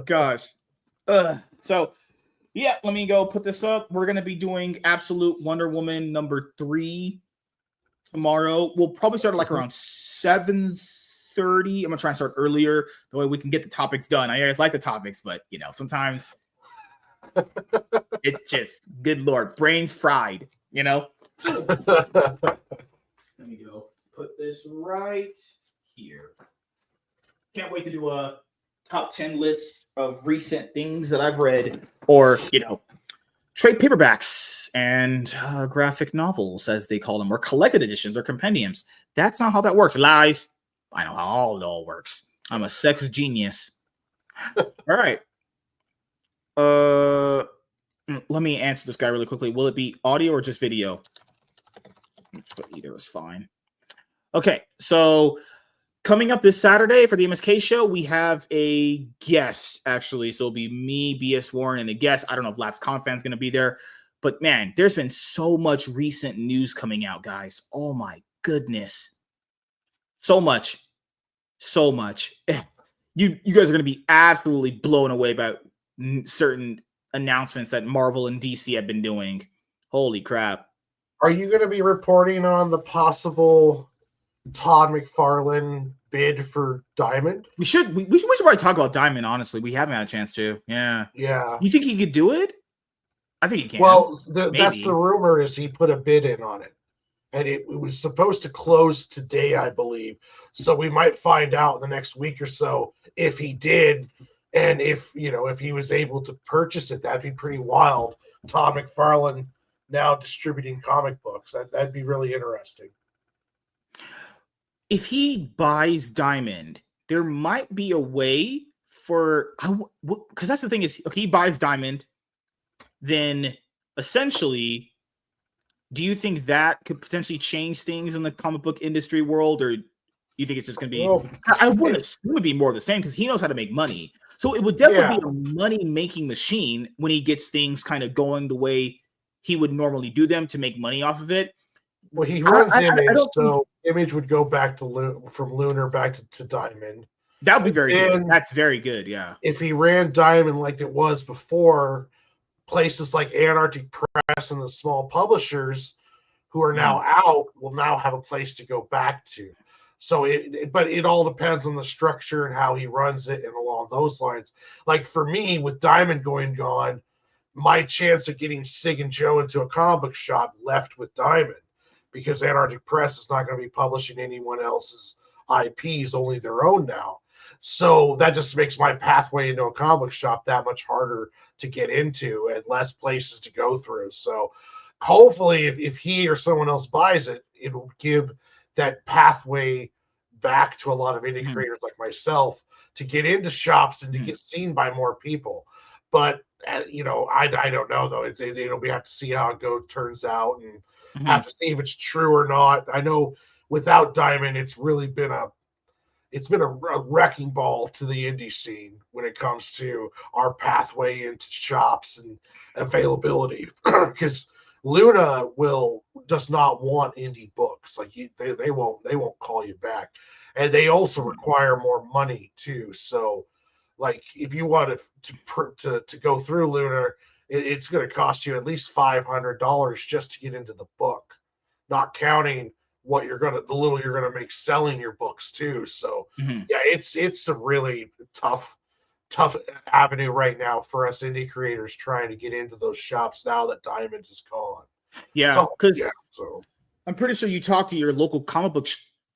Gosh. So, yeah, let me go put this up. We're going to be doing Absolute Wonder Woman number 3 tomorrow. We'll probably start at like around 7:30. I'm going to try and start earlier. The way we can get the topics done. I always like the topics, but, sometimes it's just, good Lord, brains fried, Let me go put this right here. Can't wait to do a top 10 list of recent things that I've read, or trade paperbacks and graphic novels, as they call them, or collected editions or compendiums. That's not how that works. Lies. I know how it all works. I'm a sex genius. All right. Let me answer this guy really quickly. Will it be audio or just video? Either is fine. Okay, so coming up this Saturday for the MSK show, we have a guest, actually. So it'll be me, BS Warren, and a guest. I don't know if Labs Comic Fan's going to be there. But, man, there's been so much recent news coming out, guys. Oh, my goodness. So much. You guys are going to be absolutely blown away about certain announcements that Marvel and DC have been doing. Holy crap. Are you going to be reporting on the possible Todd McFarlane bid for Diamond? We should probably talk about Diamond, honestly. We haven't had a chance to. Yeah. You think he could do it? I think he can. Well, that's the rumor, is he put a bid in on it. And it was supposed to close today, I believe. So we might find out in the next week or so if he did, and if he was able to purchase it. That'd be pretty wild. Todd McFarlane now distributing comic books. That'd be really interesting. If he buys Diamond, there might be a way for, because that's the thing is, okay, he buys Diamond, then essentially, do you think that could potentially change things in the comic book industry world, or you think it's just going to be? Well, I would assume it'd be more of the same, because he knows how to make money. So it would definitely be a money-making machine when he gets things kind of going the way he would normally do them to make money off of it. Well, he runs Image, so Image would go back to from Lunar back to Diamond. That would be very good. That's very good, yeah. If he ran Diamond like it was before, places like Anarctic Press and the small publishers who are now out will now have a place to go back to. So but it all depends on the structure and how he runs it and along those lines. Like for me, with Diamond going gone, my chance of getting Sig and Joe into a comic book shop left with Diamond, because Anarctic Press is not going to be publishing anyone else's IPs, only their own now. So that just makes my pathway into a comic book shop that much harder to get into and less places to go through. So hopefully if he or someone else buys it, it will give that pathway back to a lot of indie creators like myself to get into shops and to get seen by more people. But I don't know though. We have to see how it turns out, and have to see if it's true or not. I know without Diamond, it's really been a wrecking ball to the indie scene when it comes to our pathway into shops and availability, because Luna does not want indie books. Like they won't call you back, and they also require more money too. So, like if you want to go through Luna, it's going to cost you at least $500 just to get into the book, not counting the little you're gonna make selling your books too. So yeah, it's a really tough avenue right now for us indie creators trying to get into those shops now that Diamond is gone. Yeah, because I'm pretty sure you talked to your local comic book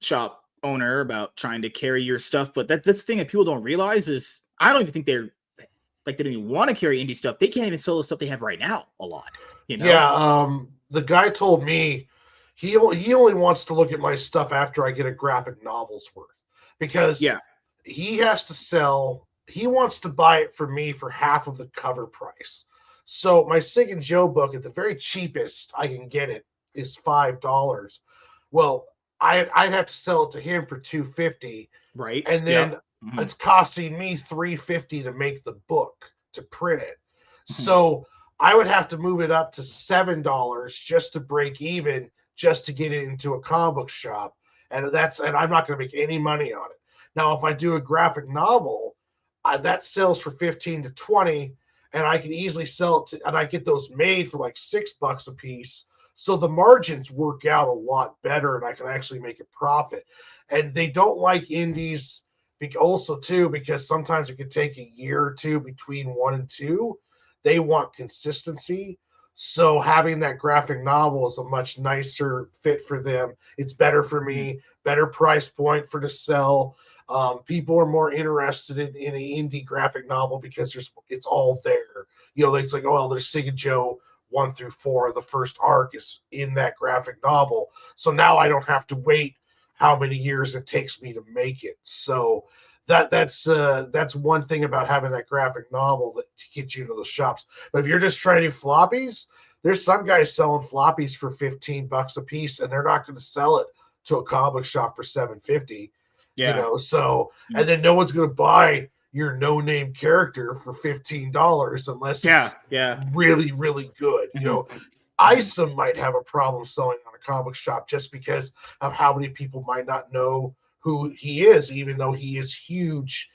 shop owner about trying to carry your stuff, but that's the thing that people don't realize is I don't even think they don't even want to carry indie stuff. They can't even sell the stuff they have right now a lot. Yeah, the guy told me he only wants to look at my stuff after I get a graphic novel's worth, because he has to sell he wants to buy it for me for half of the cover price. So my Sig and Joe book at the very cheapest I can get it is $5. Well, I'd have to sell it to him for $2.50, Right. and then it's costing me $3.50 to make the book, to print it. So I would have to move it up to $7 just to break even, just to get it into a comic book shop, and I'm not going to make any money on it. Now, if I do a graphic novel, that sells for 15 to 20, and I can easily sell it and I get those made for like $6 a piece. So the margins work out a lot better, and I can actually make a profit. And they don't like indies also too, because sometimes it could take a year or two between 1 and 2. They want consistency. So having that graphic novel is a much nicer fit for them. It's better for me, better price point for to sell. People are more interested in an indie graphic novel because it's all there. It's like, oh, well, there's Sig and Joe 1 through 4. The first arc is in that graphic novel. So now I don't have to wait how many years it takes me to make it. So that's one thing about having that graphic novel that gets you into the shops. But if you're just trying to do floppies, there's some guys selling floppies for $15 a piece, and they're not going to sell it to a comic shop for $7.50. Yeah. So and then no one's going to buy your no-name character for $15 unless it's really, really good. Isom might have a problem selling on a comic shop just because of how many people might not know who he is, even though he is huge.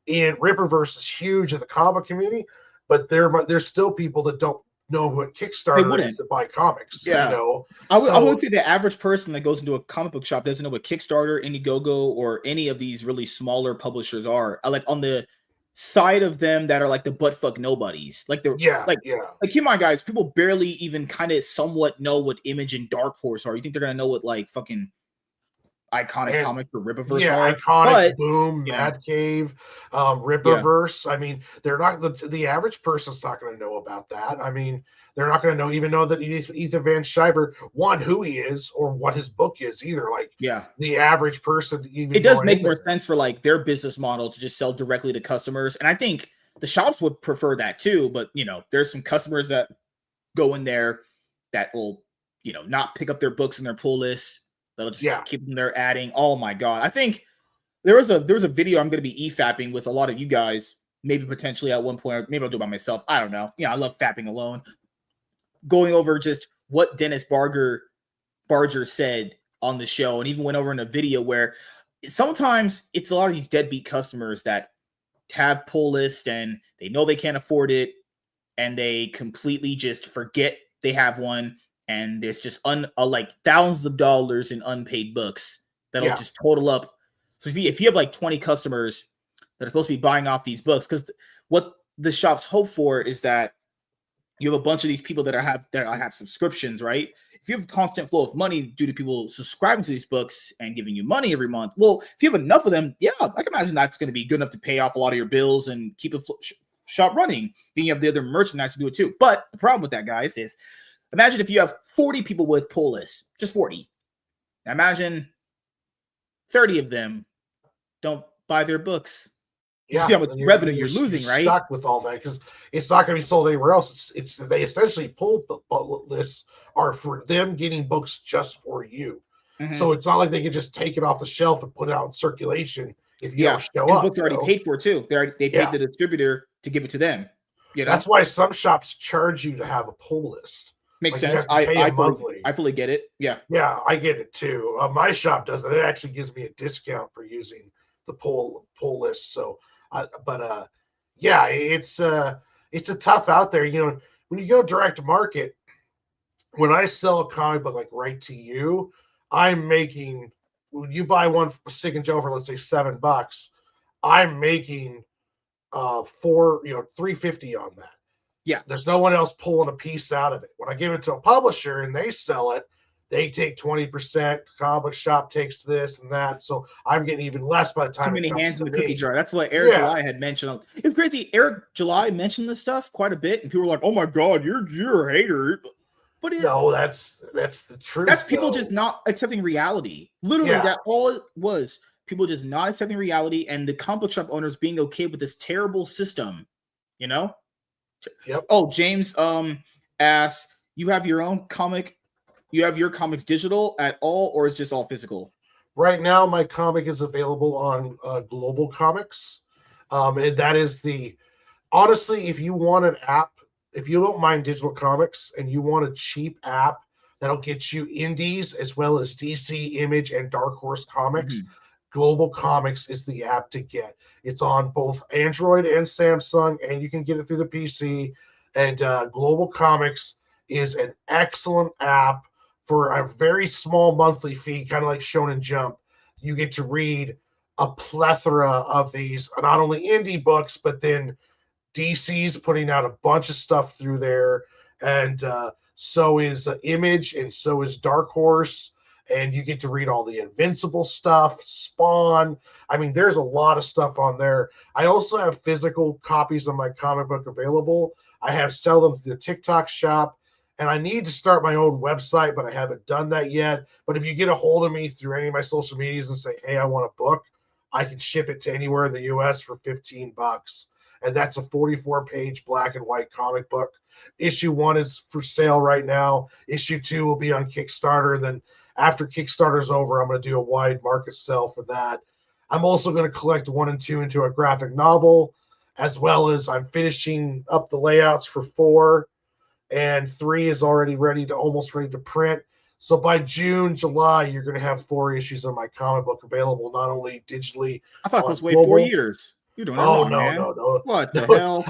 And Ripperverse is huge in the comic community, but there's still people that don't know what Kickstarter is to buy comics. Yeah. I would say the average person that goes into a comic book shop doesn't know what Kickstarter, Indiegogo, or any of these really smaller publishers are. Like on the side of them that are like the buttfuck nobodies. Like come on, guys, people barely even kind of somewhat know what Image and Dark Horse are. You think they're gonna know what like fucking Iconic Comics or Ripperverse are? Iconic, Boom, Mad Cave, Ripperverse. I mean, they're not the average person's not going to know about that. I mean, they're not going to even know that Ethan Van Sciver, who he is or what his book is either. Like, the average person, even it does make more sense for like their business model to just sell directly to customers, and I think the shops would prefer that too. But there's some customers that go in there that will not pick up their books in their pull list. That'll just keep them there adding. Oh my god! I think there was a video I'm going to be e-fapping with a lot of you guys. Maybe potentially at one point, or maybe I'll do it by myself. I don't know. I love fapping alone. Going over just what Dennis Barger said on the show, and even went over in a video where sometimes it's a lot of these deadbeat customers that have pull list and they know they can't afford it, and they completely just forget they have one. And there's just like thousands of dollars in unpaid books that'll just total up. So if you have like 20 customers that are supposed to be buying off these books, because what the shops hope for is that you have a bunch of these people that have subscriptions, right? If you have a constant flow of money due to people subscribing to these books and giving you money every month, well, if you have enough of them, I can imagine that's going to be good enough to pay off a lot of your bills and keep a shop running. Then you have the other merchandise to do it too. But the problem with that, guys, is imagine if you have 40 people with pull lists, just 40. Now imagine 30 of them don't buy their books. You see how much revenue you're losing, right? Stuck with all that because it's not going to be sold anywhere else. It's they essentially pull lists are for them getting books just for you. So it's not like they can just take it off the shelf and put it out in circulation if you don't show up. Books are already paid for too. They paid the distributor to give it to them. That's why some shops charge you to have a pull list. Makes sense. I fully get it. Yeah, I get it too. My shop does it. It actually gives me a discount for using the pull list. So, it's a tough out there. When you go direct to market, when I sell a comic book like right to you, I'm making. When you buy one Sig and Joe for let's say $7, I'm making $3.50 on that. Yeah, there's no one else pulling a piece out of it. When I give it to a publisher and they sell it, they take 20%. Comic shop takes this and that, so I'm getting even less by the time. Too many hands in the cookie jar. That's what Eric July had mentioned. It's crazy. Eric July mentioned this stuff quite a bit, and people were like, "Oh my god, you're a hater." But no, that's the truth. That's people just not accepting reality. Literally, that all it was. people just not accepting reality, and the comic book shop owners being okay with this terrible system, you know? Yep. Oh, James asks, you have your comics digital at all, or is just all physical? Right now, my comic is available on Global Comics. And that is honestly, if you want an app, if you don't mind digital comics and you want a cheap app that'll get you indies as well as DC, Image, and Dark Horse comics, Global Comics is the app to get. It's on both Android and Samsung, and you can get it through the PC. And Global Comics is an excellent app for a very small monthly fee, kind of like Shonen Jump. You get to read a plethora of these, not only indie books, but then DC's putting out a bunch of stuff through there. And so is Image, and so is Dark Horse. And you get to read all the Invincible stuff, Spawn. I mean, there's a lot of stuff on there. I also have physical copies of my comic book available. I sell them through the TikTok shop. And I need to start my own website, but I haven't done that yet. But if you get a hold of me through any of my social medias and say, hey, I want a book, I can ship it to anywhere in the US for $15. And that's a 44-page black and white comic book. Issue 1 is for sale right now. Issue 2 will be on Kickstarter. Then after Kickstarter's over, I'm going to do a wide market sell for that. I'm also going to collect 1 and 2 into a graphic novel, as well as I'm finishing up the layouts for 4. And 3 is already almost ready to print. So by June, July, you're going to have 4 issues of my comic book available, not only digitally. I thought it was wait 4 years. You're doing it wrong, man. No. What the hell?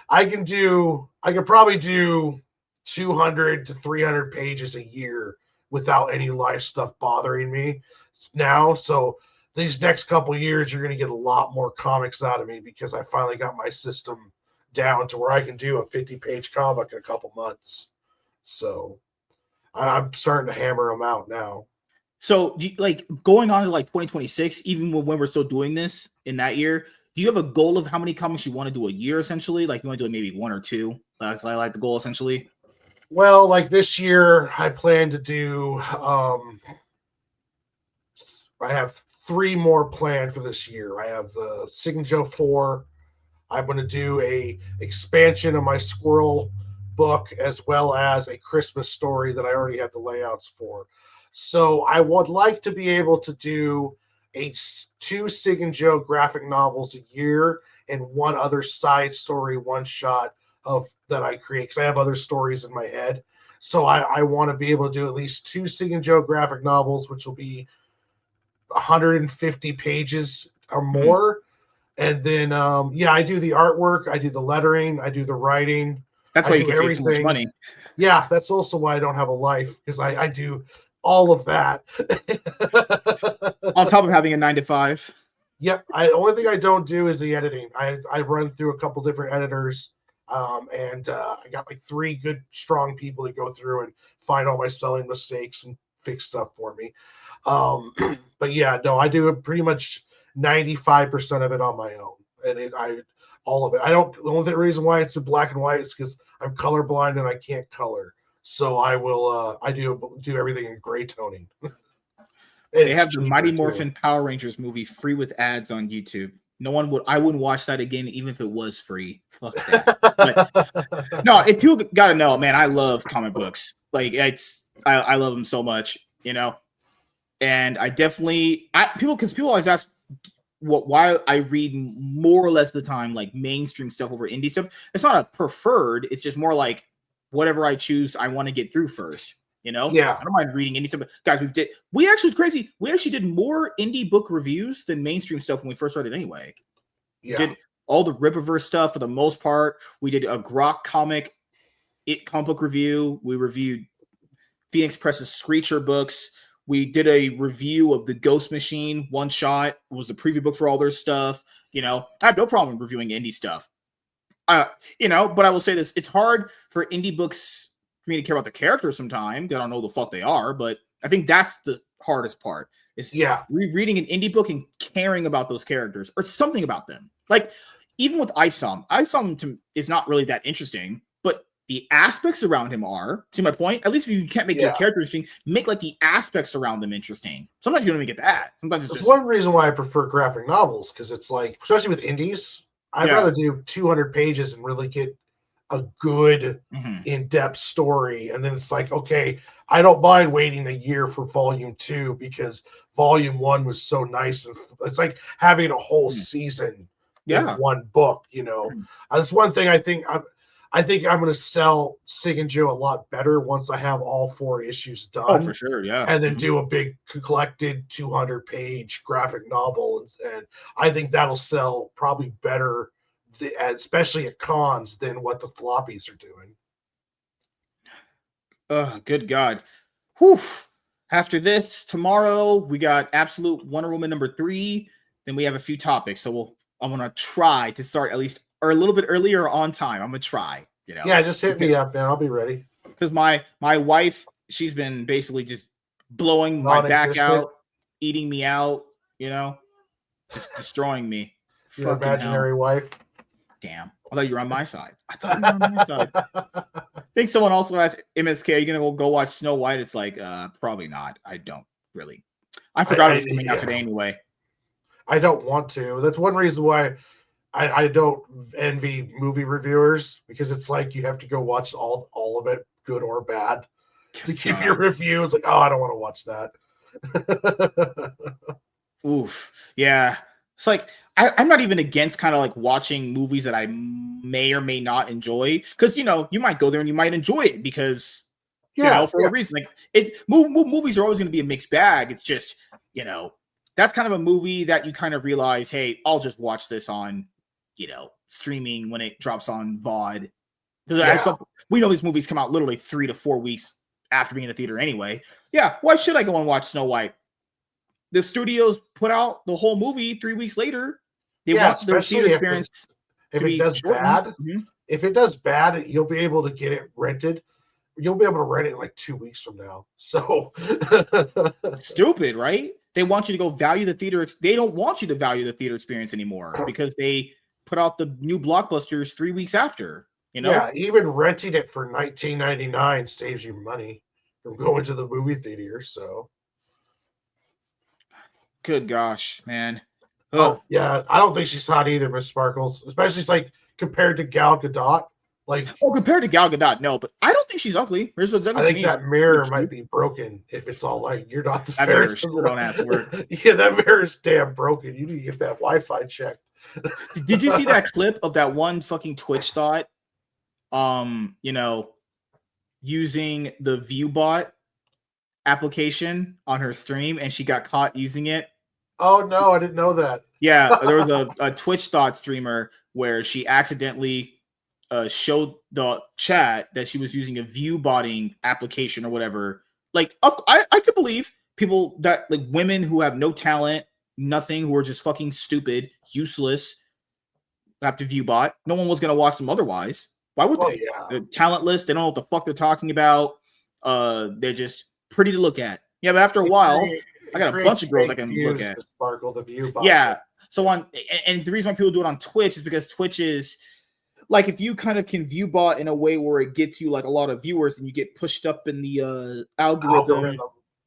I could probably do 200 to 300 pages a year without any life stuff bothering me now. So these next couple years, you're going to get a lot more comics out of me because I finally got my system down to where I can do a 50-page comic in a couple months. So I'm starting to hammer them out now. So going on to 2026, even when we're still doing this in that year, do you have a goal of how many comics you want to do a year, essentially? Like you want to do maybe 1 or 2? That's like the goal, essentially. Well, like this year, I plan to do, I have 3 more planned for this year. I have the Sig and Joe 4. I'm going to do a expansion of my Squirrel book, as well as a Christmas story that I already have the layouts for. So I would like to be able to do 2 Sig and Joe graphic novels a year and 1 other side story, 1 shot that I create, because I have other stories in my head. So I want to be able to do at least 2 Sig and Joe graphic novels, which will be 150 pages or more. And then, I do the artwork, I do the lettering, I do the writing. That's why you can save so much money. Yeah, that's also why I don't have a life, because I do all of that. On top of having a 9 to 5. Yep. The only thing I don't do is the editing. I run through a couple different editors, and I got 3 good, strong people that go through and find all my spelling mistakes and fix stuff for me. But yeah, no, I do pretty much 95% of it on my own, and all of it. The only reason why it's in black and white is because I'm colorblind and I can't color. So I will. I do everything in gray toning. They have the Mighty Morphin Power Rangers movie free with ads on YouTube. I wouldn't watch that again, even if it was free. Fuck that. But, no, if people gotta know, man, I love comic books. I love them so much, And I definitely because people always ask why I read more or less of the time mainstream stuff over indie stuff. It's not a preferred. It's just more like whatever I choose, I want to get through first. Yeah, I don't mind reading indie stuff. Guys, it's crazy. We actually did more indie book reviews than mainstream stuff when we first started. Anyway, we did all the Rippaverse stuff for the most part. We did a Grok comic book review. We reviewed Phoenix Press's Screecher books. We did a review of the Ghost Machine one shot. It was the preview book for all their stuff. I have no problem reviewing indie stuff. But I will say this: it's hard for indie books for me to care about the characters sometimes. I don't know the fuck they are, but I think that's the hardest part. Is reading an indie book and caring about those characters or something about them. Even with Isom is not really that interesting, but the aspects around him are. See my point? At least if you can't make your character interesting, make like the aspects around them interesting. Sometimes you don't even get that. Sometimes it's That's just one reason why I prefer graphic novels, because it's like, especially with indies, I'd rather do 200 pages and really get a good in-depth story. And then it's like, okay, I don't mind waiting a year for volume 2 because volume 1 was so nice. And it's like having a whole season in one book, you know. That's one thing I think I'm going to sell Sig and Joe a lot better once I have all 4 issues done. Oh, for sure, yeah. And then do a big collected 200-page graphic novel. And I think that'll sell probably better, especially at cons, than what the floppies are doing. Good God. Whew. After this, tomorrow, we got Absolute Wonder Woman #3. Then we have a few topics. So I'm going to try to start at least or a little bit earlier on time. I'm going to try. You know? Yeah, just hit me up, man. I'll be ready. Because my wife, she's been basically just blowing my back out, eating me out, you know, just destroying me. Your imaginary wife. Damn. I thought you were on my side. I thought you were on my side. I think someone also asked MSK, are you going to go watch Snow White? It's like, probably not. I don't really. I forgot it was coming out today anyway. I don't want to. That's one reason why I don't envy movie reviewers, because it's like you have to go watch all of it, good or bad, to give your review. It's like, oh, I don't want to watch that. Oof. Yeah. It's like, I'm not even against kind of like watching movies that I may or may not enjoy. Because, you know, you might go there and you might enjoy it because, you know, for a reason. Like, movies are always going to be a mixed bag. It's just, you know, that's kind of a movie that you kind of realize, hey, I'll just watch this on, you know, streaming when it drops on VOD. Because we know these movies come out literally 3 to 4 weeks after being in the theater anyway. Yeah, why should I go and watch Snow White? The studios put out the whole movie 3 weeks later. They want their theater experience. If it does bad, if it does bad, you'll be able to get it rented. You'll be able to rent it like 2 weeks from now. So stupid, right? They want you to go value the theater. They don't want you to value the theater experience anymore because they put out the new blockbusters 3 weeks after. You know, yeah, even renting it for $19.99 saves you money from going to the movie theater. So, good gosh, man. Oh yeah, I don't think she's hot either, Miss Sparkles. Especially it's like compared to Gal Gadot. Like, compared to Gal Gadot, no, but I don't think she's ugly. I think that mirror might be broken if it's all like you're not the fairest. Don't ask work. Yeah, that mirror's damn broken. You need to get that Wi-Fi checked. Did you see that clip of that one fucking Twitch thought? You know, using the ViewBot application on her stream, and she got caught using it. Oh no, I didn't know that. Yeah, there was a Twitch thought streamer where she accidentally showed the chat that she was using a ViewBotting application or whatever. Like, I could believe people that like women who have no talent, nothing, who are just fucking stupid, useless, have to ViewBot. No one was gonna watch them otherwise. Why would they? Yeah. They're talentless. They don't know what the fuck they're talking about. They're just pretty to look at. Yeah, but after a while, I got a bunch of girls I can look at. Sparkle the ViewBot. Yeah. So and the reason why people do it on Twitch is because Twitch is like, if you kind of can ViewBot in a way where it gets you like a lot of viewers and you get pushed up in the algorithm,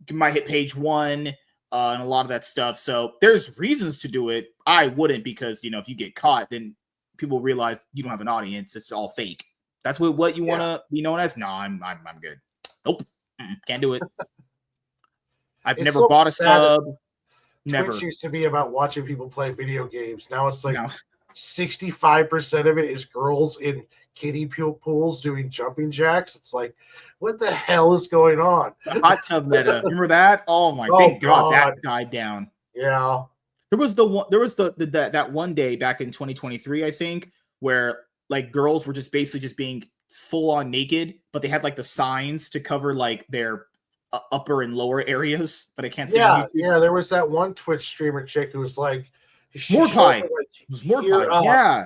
you might hit page 1 and a lot of that stuff. So there's reasons to do it. I wouldn't, because, you know, if you get caught, then people realize you don't have an audience. It's all fake. That's what you want to be known as. No, I'm good. Nope. Can't do it. I've never bought a sub. Never. Twitch used to be about watching people play video games. Now it's like 65% of it is girls in kiddie pools doing jumping jacks. It's like, what the hell is going on? Hot tub meta. Remember that? Oh my thank God that died down. Yeah. There was that one day back in 2023, I think, where like girls were just basically just being full on naked, but they had like the signs to cover like their upper and lower areas, but I can't see. Yeah, there was that one Twitch streamer chick who was like, Morpie. It was Morpie. Yeah.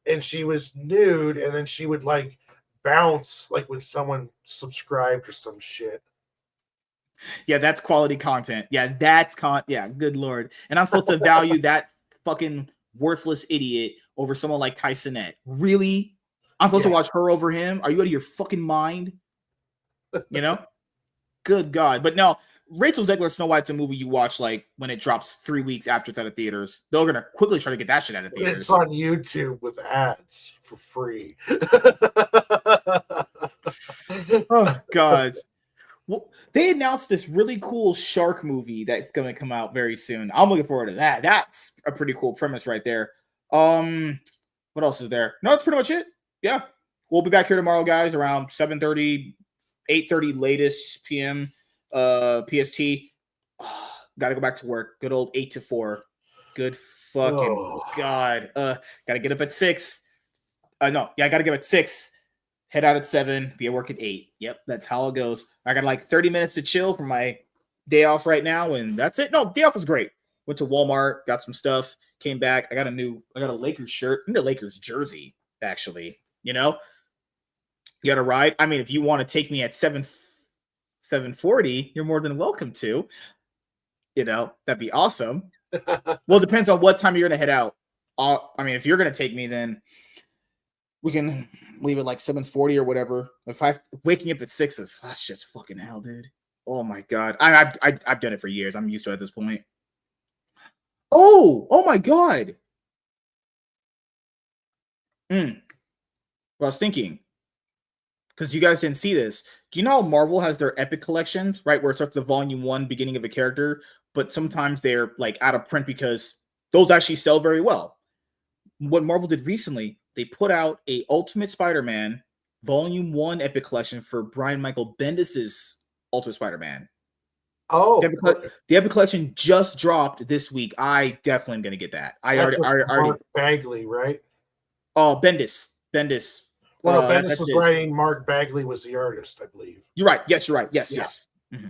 And she was nude, and then she would like bounce like when someone subscribed or some shit. Yeah, that's quality content. Yeah, yeah, good Lord. And I'm supposed to value that fucking worthless idiot over someone like Kai Cenat. Really? I'm supposed to watch her over him. Are you out of your fucking mind? You know? Good God. But no, Rachel Zegler's Snow White's a movie you watch like when it drops 3 weeks after it's out of theaters. They're going to quickly try to get that shit out of theaters. It's on YouTube with ads for free. Oh, God. Well, they announced this really cool shark movie that's going to come out very soon. I'm looking forward to that. That's a pretty cool premise right there. What else is there? No, that's pretty much it. Yeah. We'll be back here tomorrow, guys, around 7:30, 8:30 latest PM PST. Oh, gotta go back to work. Good old 8 to 4. Good fucking God. Gotta get up at 6. I gotta get up at 6. Head out at 7. Be at work at 8. Yep, that's how it goes. I got like 30 minutes to chill from my day off right now, and that's it. No, day off was great. Went to Walmart, got some stuff, came back. I got a Lakers shirt. I need a Lakers jersey, actually. You know? You got to ride. I mean, if you want to take me at 7:40, you're more than welcome to. You know, that'd be awesome. Well, it depends on what time you're going to head out. I mean, if you're going to take me, then we can leave it like 7:40 or whatever. If I'm waking up at 6, that's just fucking hell, dude. Oh my God. I've done it for years. I'm used to it at this point. Oh my God. Well, I was thinking, because you guys didn't see this. Do you know how Marvel has their epic collections, right? Where it's like the volume 1 beginning of a character, but sometimes they're like out of print because those actually sell very well. What Marvel did recently, they put out a Ultimate Spider-Man volume 1 epic collection for Brian Michael Bendis's Ultimate Spider-Man. Oh, the epic collection just dropped this week. I definitely am going to get that. I already Mark Bagley, right? Oh, Bendis. Well, Bendis was writing. Mark Bagley was the artist, I believe. You're right. Yes, you're right. Yes. Mm-hmm.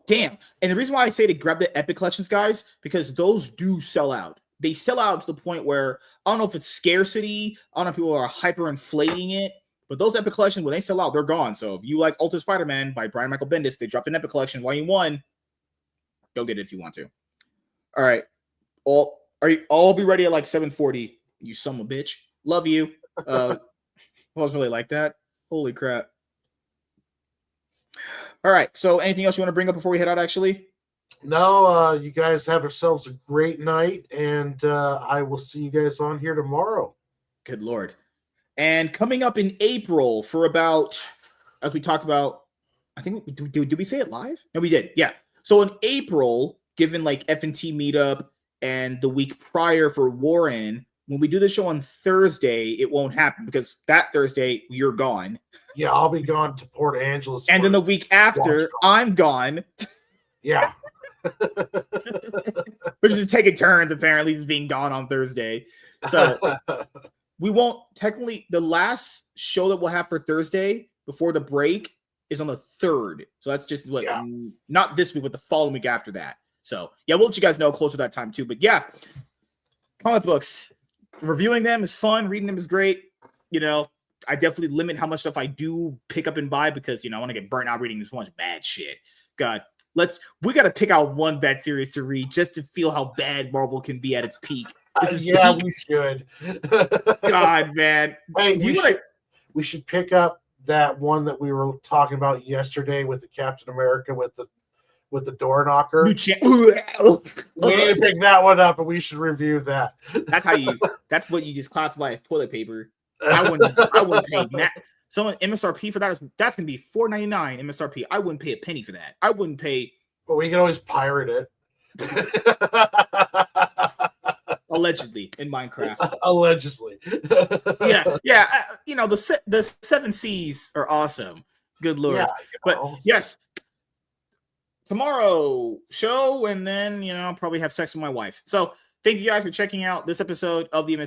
Damn. And the reason why I say to grab the epic collections, guys, because those do sell out. They sell out to the point where I don't know if it's scarcity. I don't know if people are hyper-inflating it. But those epic collections, when they sell out, they're gone. So if you like Ultimate Spider-Man by Brian Michael Bendis, they dropped an epic collection, volume 1. Go get it if you want to. All right. I'll be ready at like 7:40. You son of a bitch. Love you. I was really like that. Holy crap. All right. So anything else you want to bring up before we head out, actually? No, you guys have yourselves a great night, and I will see you guys on here tomorrow. Good Lord. And coming up in April for about, as we talked about, I think, did we say it live? No, we did. Yeah. So in April, given like F&T meetup and the week prior for Warren, when we do the show on Thursday, it won't happen because that Thursday you're gone. Yeah, I'll be gone to Port Angeles. And then the week after, I'm gone. Yeah. We're just taking turns, apparently, just being gone on Thursday. So we won't technically, the last show that we'll have for Thursday before the break is on the 3rd. So that's just not this week, but the following week after that. So yeah, we'll let you guys know closer to that time too. But yeah, comic books, reviewing them is fun. Reading them is great. You know, I definitely limit how much stuff I do pick up and buy because, you know, I want to get burnt out reading this much bad shit. God, we got to pick out one bad series to read just to feel how bad Marvel can be at its peak. Yeah, peak. We should. God, man. Hey, we should pick up that one that we were talking about yesterday with the Captain America with the door knocker. We need to pick that one up, and we should review that. That's what you just classify as toilet paper. I wouldn't pay that. Someone MSRP for that's gonna be $4.99 MSRP. I wouldn't pay a penny for that. I wouldn't pay. But we can always pirate it. Allegedly in Minecraft. Allegedly. Yeah. You know, the 7 C's are awesome. Good Lord. Yeah, but yes, tomorrow show, and then, you know, I'll probably have sex with my wife. So thank you guys for checking out this episode of the MSK